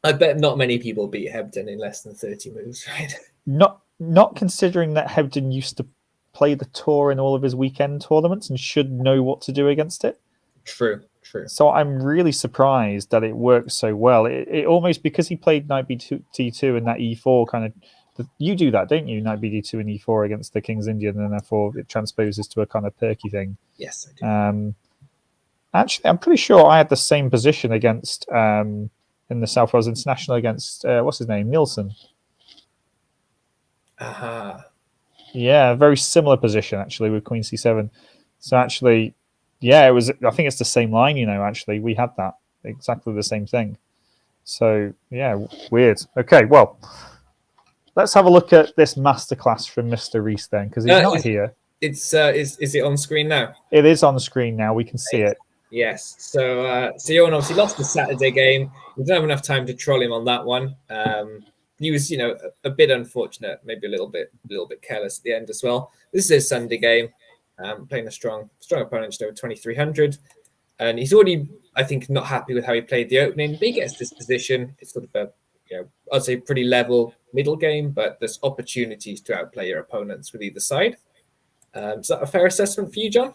I bet not many people beat Hebden in less than 30 moves, right? Not considering that Hebden used to play the tour in all of his weekend tournaments and should know what to do against it. True. So I'm really surprised that it works so well. It almost, because he played Knight B2 and that E4 kind of. You do that, don't you? Knight BD2 and E4 against the King's Indian, and therefore it transposes to a kind of perky thing. Yes, I do. Actually, I'm pretty sure I had the same position against in the South Wales International against what's his name, Nielsen. Yeah, very similar position actually with Queen C7. So actually, yeah, it was. I think it's the same line. Actually, we had that exactly the same thing. So yeah, weird. Okay, well. Let's have a look at this masterclass from Mr. Reese then, because he's not here. Is it on screen now? It is on screen now. We can see it. Yes. So Johan obviously lost the Saturday game. We didn't have enough time to troll him on that one. He was, a bit unfortunate, maybe a little bit careless at the end as well. This is his Sunday game, playing a strong opponent, just over 2,300, and he's already, I think, not happy with how he played the opening. But he gets this position. It's sort of a, I'd say pretty level middle game, but there's opportunities to outplay your opponents with either side. Is that a fair assessment for you, John?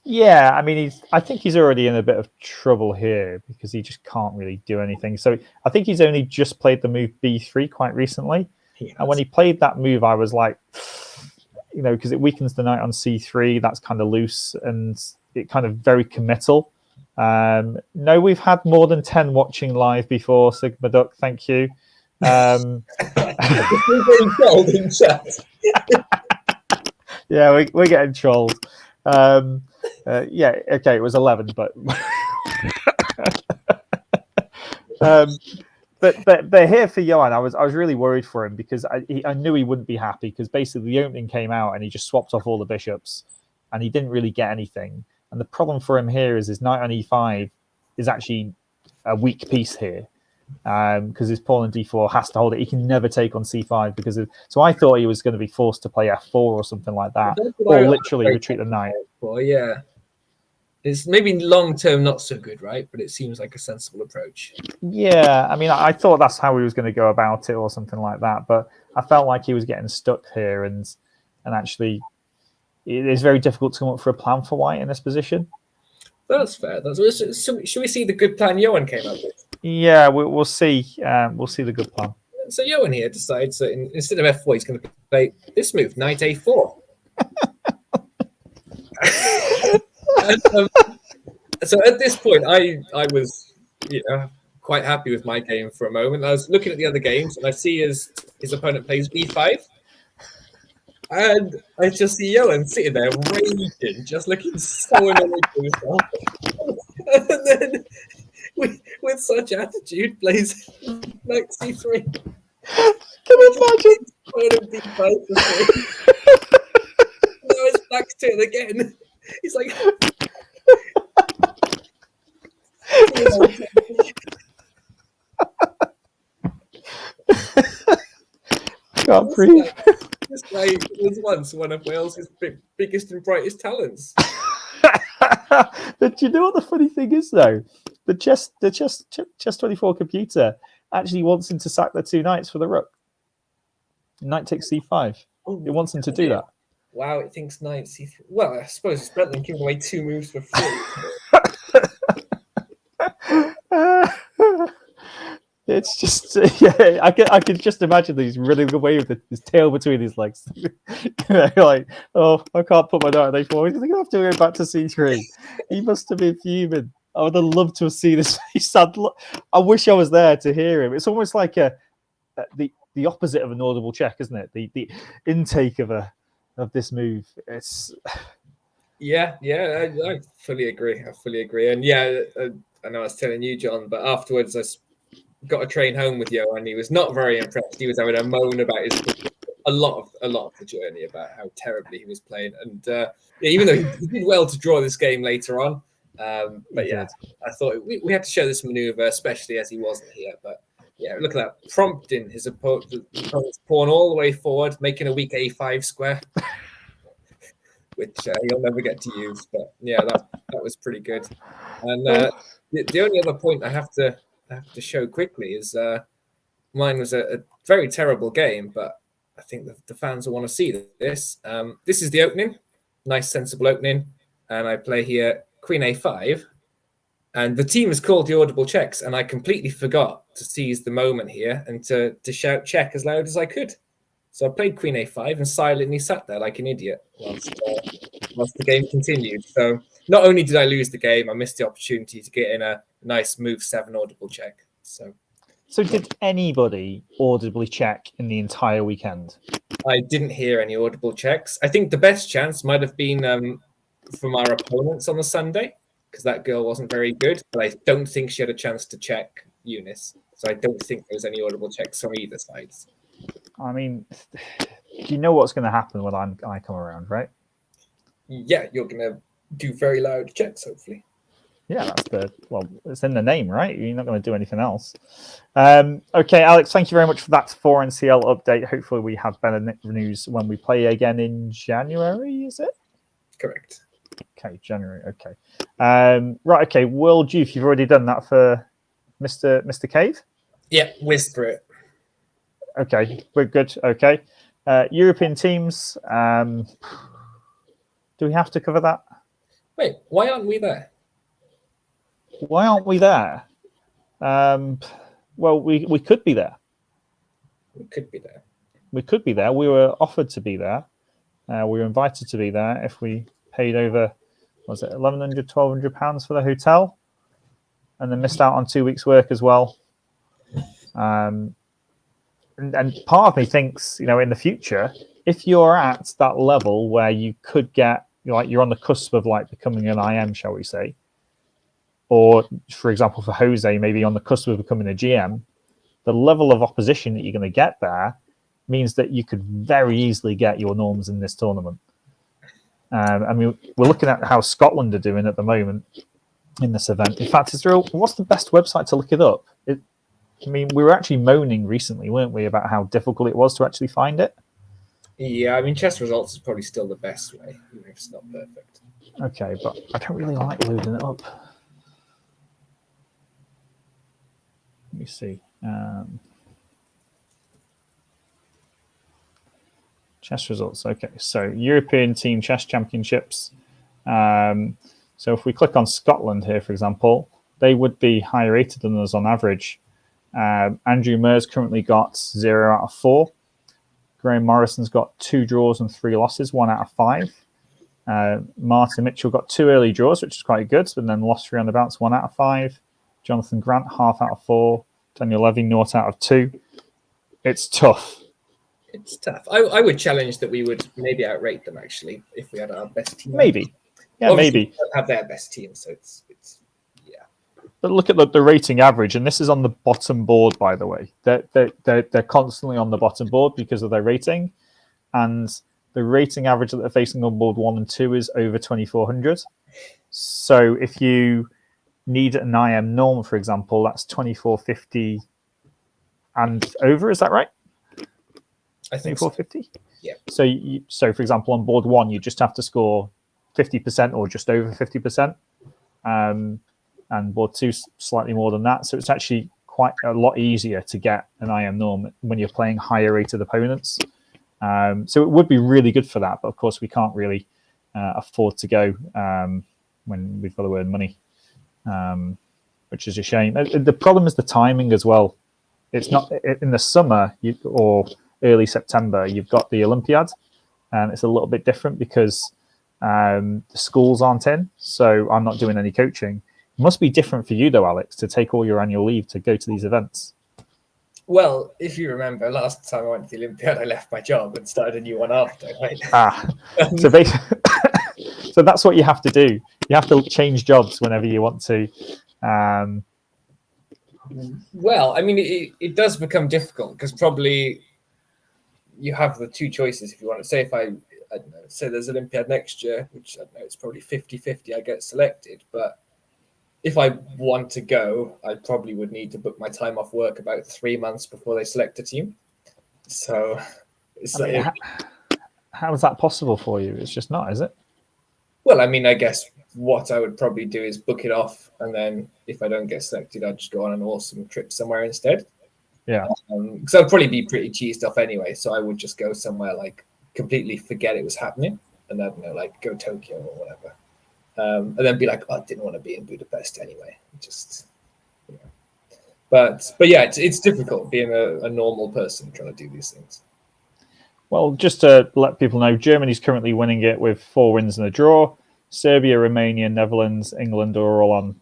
Yeah, I mean, I think he's already in a bit of trouble here because he just can't really do anything. So I think he's only just played the move B3 quite recently. And when he played that move, I was like, because it weakens the knight on C3, that's kind of loose and it kind of very committal. No, we've had more than 10 watching live before, Sigma Duck. Thank you. Yeah, we're getting trolled. Yeah, okay, it was 11, but but here for Johan, I was really worried for him because I knew he wouldn't be happy because basically the opening came out and he just swapped off all the bishops and he didn't really get anything. And the problem for him here is his knight on E5 is actually a weak piece here because his pawn on D4 has to hold it. He can never take on C5 because of. So I thought he was going to be forced to play F4 or something like that, or literally retreat the knight. Well, yeah, it's maybe long term not so good, right? But it seems like a sensible approach. Yeah, I mean, I thought that's how he was going to go about it or something like that, but I felt like he was getting stuck here, and actually. It is very difficult to come up for a plan for White in this position. That's fair. Should we see the good plan Johan came up with? Yeah, we'll see. We'll see the good plan. So Johan here decides that instead of F4, he's going to play this move, Knight A4. So at this point, I was quite happy with my game for a moment. I was looking at the other games, and I see his opponent plays B5. And I just see Johan sitting there raging, just looking so annoyed with himself. And then, with such attitude, plays Knight C3. Can you imagine? Now it's Black's turn again. He's like... Can't breathe. This guy was once one of Wales's biggest and brightest talents. But do you know what the funny thing is, though? The Chess24 computer actually wants him to sack the two knights for the rook. Knight takes C5. It wants him to do that. Wow, it thinks knight C3. Well, I suppose it's better than giving away 2 moves for free. It's just, yeah, I could just imagine that he's running away with his tail between his legs. Like, oh, I can't put my knight on A4. He's going to have to go back to C3. He must have been fuming. I would have loved to have seen his face. I wish I was there to hear him. It's almost like the opposite of an audible check, isn't it? The intake of this move. It's Yeah, I fully agree. I fully agree. And yeah, I know I was telling you, John, but afterwards got a train home with Yo, and he was not very impressed. He was having a moan about a lot of the journey about how terribly he was playing, and yeah, even though he did well to draw this game later on, but yeah, I thought we had to show this maneuver, especially as he wasn't here. But yeah, look at that, prompting his opponent's pawn all the way forward, making a weak a5 square, which he'll never get to use. But yeah, that was pretty good. And the only other point I have to show quickly is mine was a very terrible game, but I think the fans will want to see this. This is the opening, nice sensible opening, and I play here Queen A5, and the team has called the audible checks, and I completely forgot to seize the moment here and to shout check as loud as I could. So I played Queen A5 and silently sat there like an idiot whilst the game continued. So not only did I lose the game, I missed the opportunity to get in a nice move 7 audible check. So did anybody audibly check in the entire weekend? I didn't hear any audible checks. I think the best chance might have been from our opponents on the Sunday, because that girl wasn't very good, but I don't think she had a chance to check Eunice. So I don't think there was any audible checks from either side. I mean, you know what's going to happen when I come around, right? Yeah, you're going to do very loud checks, hopefully. Yeah, it's in the name, right? You're not going to do anything else. Okay, Alex, thank you very much for that 4NCL update. Hopefully we have better news when we play again in January, is it? Correct. Okay, January, okay. Right, okay, World Duke, you've already done that for Mr. Cave? Yeah, whiz through it. Okay, we're good, okay. European teams, do we have to cover that? Wait, why aren't we there? Why aren't we there? Well, we could be there. We could be there. We could be there. We were offered to be there. We were invited to be there if we paid over, was it £1,100, £1,200 for the hotel, and then missed out on 2 weeks' work as well. And part of me thinks, in the future, if you're at that level where you could get, you're on the cusp of becoming an IM, shall we say, or, for example, for Jose, maybe on the cusp of becoming a GM, the level of opposition that you're going to get there means that you could very easily get your norms in this tournament. I mean, we're looking at how Scotland are doing at the moment in this event. In fact, what's the best website to look it up? I mean, we were actually moaning recently, weren't we, about how difficult it was to actually find it? Yeah, I mean, chess results is probably still the best way, even if it's not perfect. Okay, but I don't really like loading it up. Let me see. Chess results. Okay, so European Team Chess Championships. So if we click on Scotland here, for example, they would be higher rated than us on average. Andrew Murr's currently got 0 out of 4. Graham Morrison's got 2 draws and 3 losses, 1 out of 5. Martin Mitchell got 2 early draws, which is quite good, but then lost 3 on the bounce, 1 out of 5. Jonathan Grant, half out of 4. Daniel Levy, 0 out of 2. It's tough. It's tough. I would challenge that we would maybe outrate them, actually, if we had our best team. Maybe. Yeah, obviously, maybe. We don't have their best team, so it's yeah. But look at the rating average, and this is on the bottom board, by the way. They're constantly on the bottom board because of their rating, and the rating average that they're facing on board 1 and 2 is over 2,400. So if you need an IM norm, for example, that's 2,450 and over. Is that right? I think 2,450. So. Yeah. So for example, on board 1, you just have to score 50% or just over 50%, and board 2 slightly more than that. So it's actually quite a lot easier to get an IM norm when you're playing higher rated opponents. So it would be really good for that, but of course we can't really afford to go when we've got to earn money, which is a shame. The problem is the timing as well. It's not in the summer or early September, you've got the Olympiad, and it's a little bit different because the schools aren't in, so I'm not doing any coaching. It must be different for you though, Alex, to take all your annual leave to go to these events. Well, if you remember, last time I went to the Olympiad, I left my job and started a new one after, right? So basically, So that's what you have to do. You have to change jobs whenever you want to. Well, I mean, it does become difficult because probably you have the two choices if you want to say if I don't know, say there's Olympiad next year, which I don't know, it's probably 50-50 I get selected. But if I want to go, I probably would need to book my time off work about 3 months before they select a team. So it's how is that possible for you? It's just not, is it? Well, I mean, I guess what I would probably do is book it off, and then if I don't get selected, I'd just go on an awesome trip somewhere instead. Yeah. Because I'd probably be pretty cheesed off anyway, so I would just go somewhere like completely forget it was happening, and I don't know, like go Tokyo or whatever, and then be like, oh, I didn't want to be in Budapest anyway. Just, you know. But yeah, it's difficult being a normal person trying to do these things. Well, just to let people know, Germany's currently winning it with 4 wins and a draw. Serbia, Romania, Netherlands, England are all on,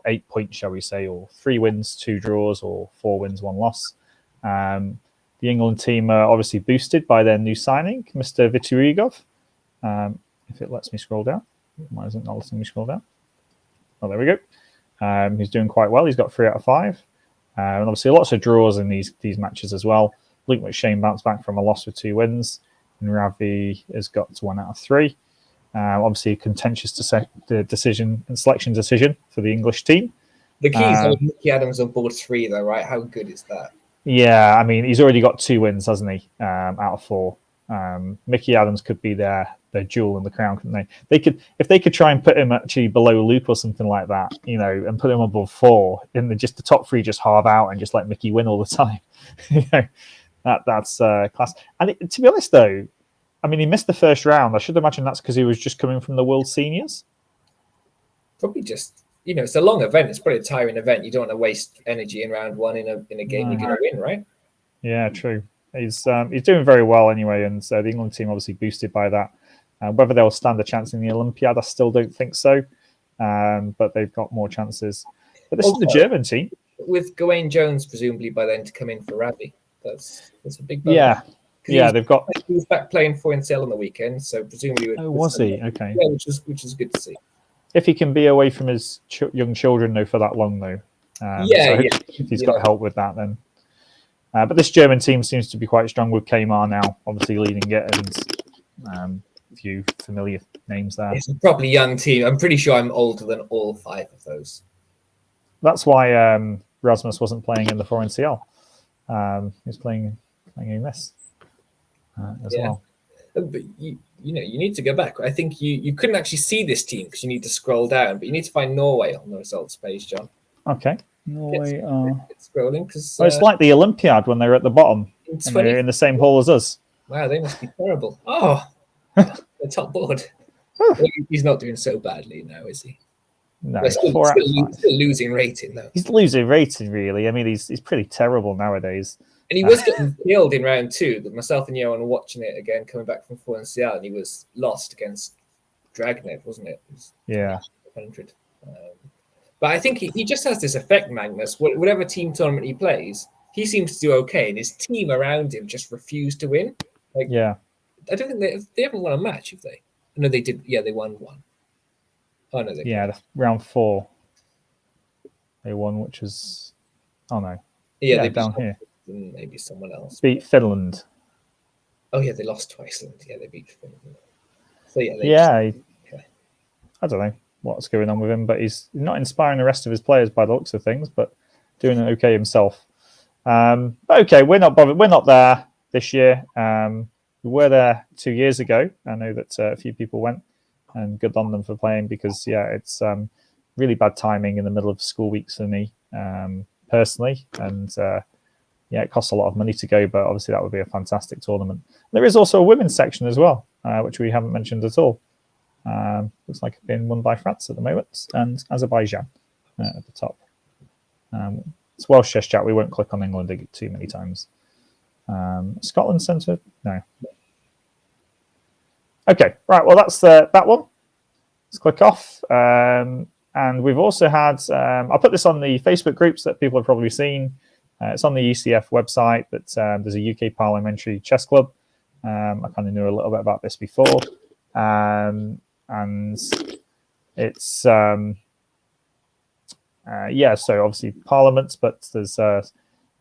8 points, shall we say, or 3 wins, 2 draws, or 4 wins, 1 loss. The England team are obviously boosted by their new signing, Mr. Viturigov. If it lets me scroll down. Why isn't it not letting me scroll down? Oh, there we go. He's doing quite well. He's got 3 out of 5. And obviously lots of draws in these matches as well. Luke McShane bounced back from a loss with 2 wins, and Ravi has got 1 out of 3. Obviously, a contentious decision and selection decision for the English team. The key is Mickey Adams on board 3, though, right? How good is that? Yeah, I mean, he's already got 2 wins, hasn't he? Out of 4. Mickey Adams could be their jewel in the crown, couldn't they? If they could try and put him actually below Luke or something like that, and put him above 4, and just the top 3 just halve out and just let Mickey win all the time. That's class. And to be honest, though, I mean, he missed the first round. I should imagine that's because he was just coming from the World Seniors. Probably just, it's a long event. It's probably a tiring event. You don't want to waste energy in round 1 in a game you're going to win, right? Yeah, true. He's doing very well anyway, and so the England team obviously boosted by that. Whether they'll stand a chance in the Olympiad, I still don't think so. But they've got more chances. But this is the German team. With Gawain Jones presumably by then to come in for Ravi. That's a big bonus. Yeah, he was back playing for NCL on the weekend, so presumably. Was he? Okay. Yeah, which is good to see. If he can be away from his young children though for that long though, if he's got help with that then. But this German team seems to be quite strong with Kmar now, obviously leading it, and a few familiar names there. It's a properly young team. I'm pretty sure I'm older than all 5 of those. That's why Rasmus wasn't playing in the 4NCL. He was playing in this as well. But you need to go back. I think you couldn't actually see this team because you need to scroll down, but you need to find Norway on the results page, John. Okay. Norway it's scrolling because it's like the Olympiad when they're at the bottom and they're in the same hall as us. Wow, they must be terrible. Oh, the top board. He's not doing so badly now, is he? No, still losing rating though. He's losing rating, really. I mean, he's pretty terrible nowadays. And he was getting killed in round 2. That myself and Johan were watching it again, coming back from 4NCL, and he was lost against Dragnet, wasn't it? Yeah. 100. But I think he just has this effect, Magnus. Whatever team tournament he plays, he seems to do okay, and his team around him just refuse to win. I don't think they haven't won a match, have they? No, they did. Yeah, they won 1. Oh no, round 4. They won, which is they they down here. Maybe someone else beat Finland. Oh yeah, they lost to Iceland. Yeah, they beat Finland. So I don't know what's going on with him, but he's not inspiring the rest of his players by the looks of things, but doing it okay himself. But okay, we're not bothered. We're not there this year. We were there 2 years ago. I know that a few people went, and good on them for playing because it's really bad timing in the middle of school weeks for me personally, and it costs a lot of money to go, but obviously that would be a fantastic tournament. There is also a women's section as well, which we haven't mentioned at all. Looks like it's being won by France at the moment, and Azerbaijan at the top. It's Welsh chess chat. We won't click on England too many times. Scotland Centre? No. Okay, right. Well, that's that one. Let's click off. And we've also had, I'll put this on the Facebook groups that people have probably seen. It's on the UCF website, but there's a UK Parliamentary Chess Club. I kind of knew a little bit about this before. And and it's yeah. So obviously Parliament, but there's a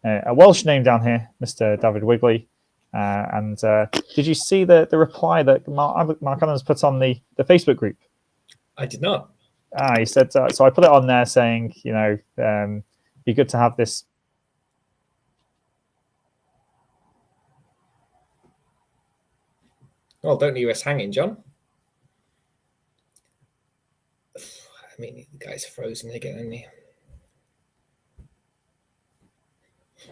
Welsh name down here, Mr. David Wigley. And did you see the reply that Mark Adams put on the Facebook group? I did not. He said, so I put it on there saying, be good to have this. Well, don't leave us hanging, John. I mean, the guy's frozen again, isn't he?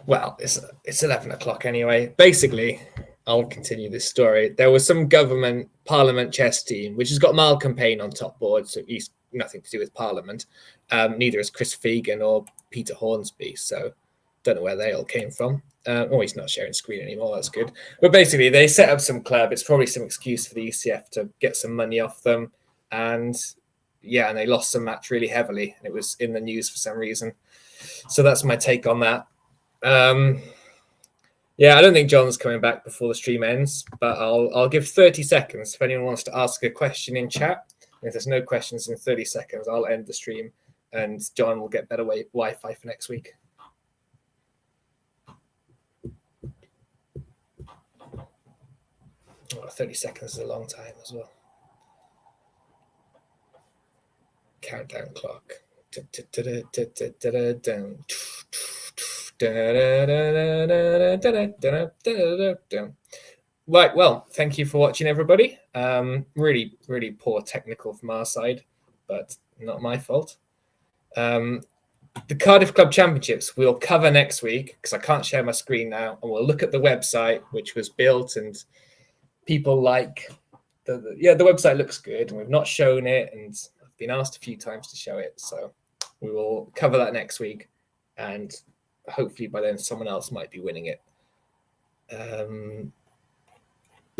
Well, it's 11 o'clock anyway. Basically, I'll continue this story. There was some government Parliament chess team, which has got Malcolm Payne on top board, so he's nothing to do with Parliament. Neither is Chris Fagan or Peter Hornsby, so don't know where they all came from. Oh, he's not sharing screen anymore. That's good. But basically, they set up some club. It's probably some excuse for the ECF to get some money off them. And yeah, and they lost some match really heavily. And it was in the news for some reason. So that's my take on that. Yeah, I don't think John's coming back before the stream ends, but I'll give 30 seconds if anyone wants to ask a question in chat. If there's no questions in 30 seconds, I'll end the stream and John will get better Wi-Fi for next week. Oh, 30 seconds is a long time as well. Countdown clock. Right, well, thank you for watching, everybody. Really, really poor technical from our side, but not my fault. The Cardiff Club Championships we'll cover next week because I can't share my screen now, and we'll look at the website which was built, and people like the website looks good, and we've not shown it, and I've been asked a few times to show it, so we will cover that next week, and hopefully by then someone else might be winning it. But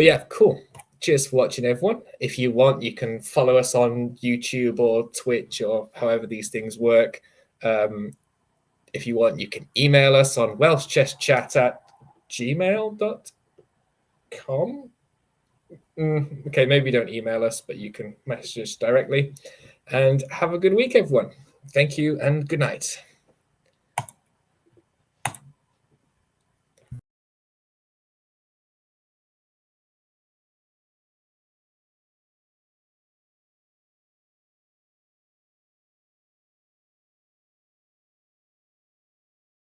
yeah, cool. Cheers for watching, everyone. If you want, you can follow us on YouTube or Twitch or however these things work. If you want, you can email us on welshchesschat@gmail.com. Okay, maybe don't email us, but you can message us directly. And have a good week, everyone. Thank you and good night.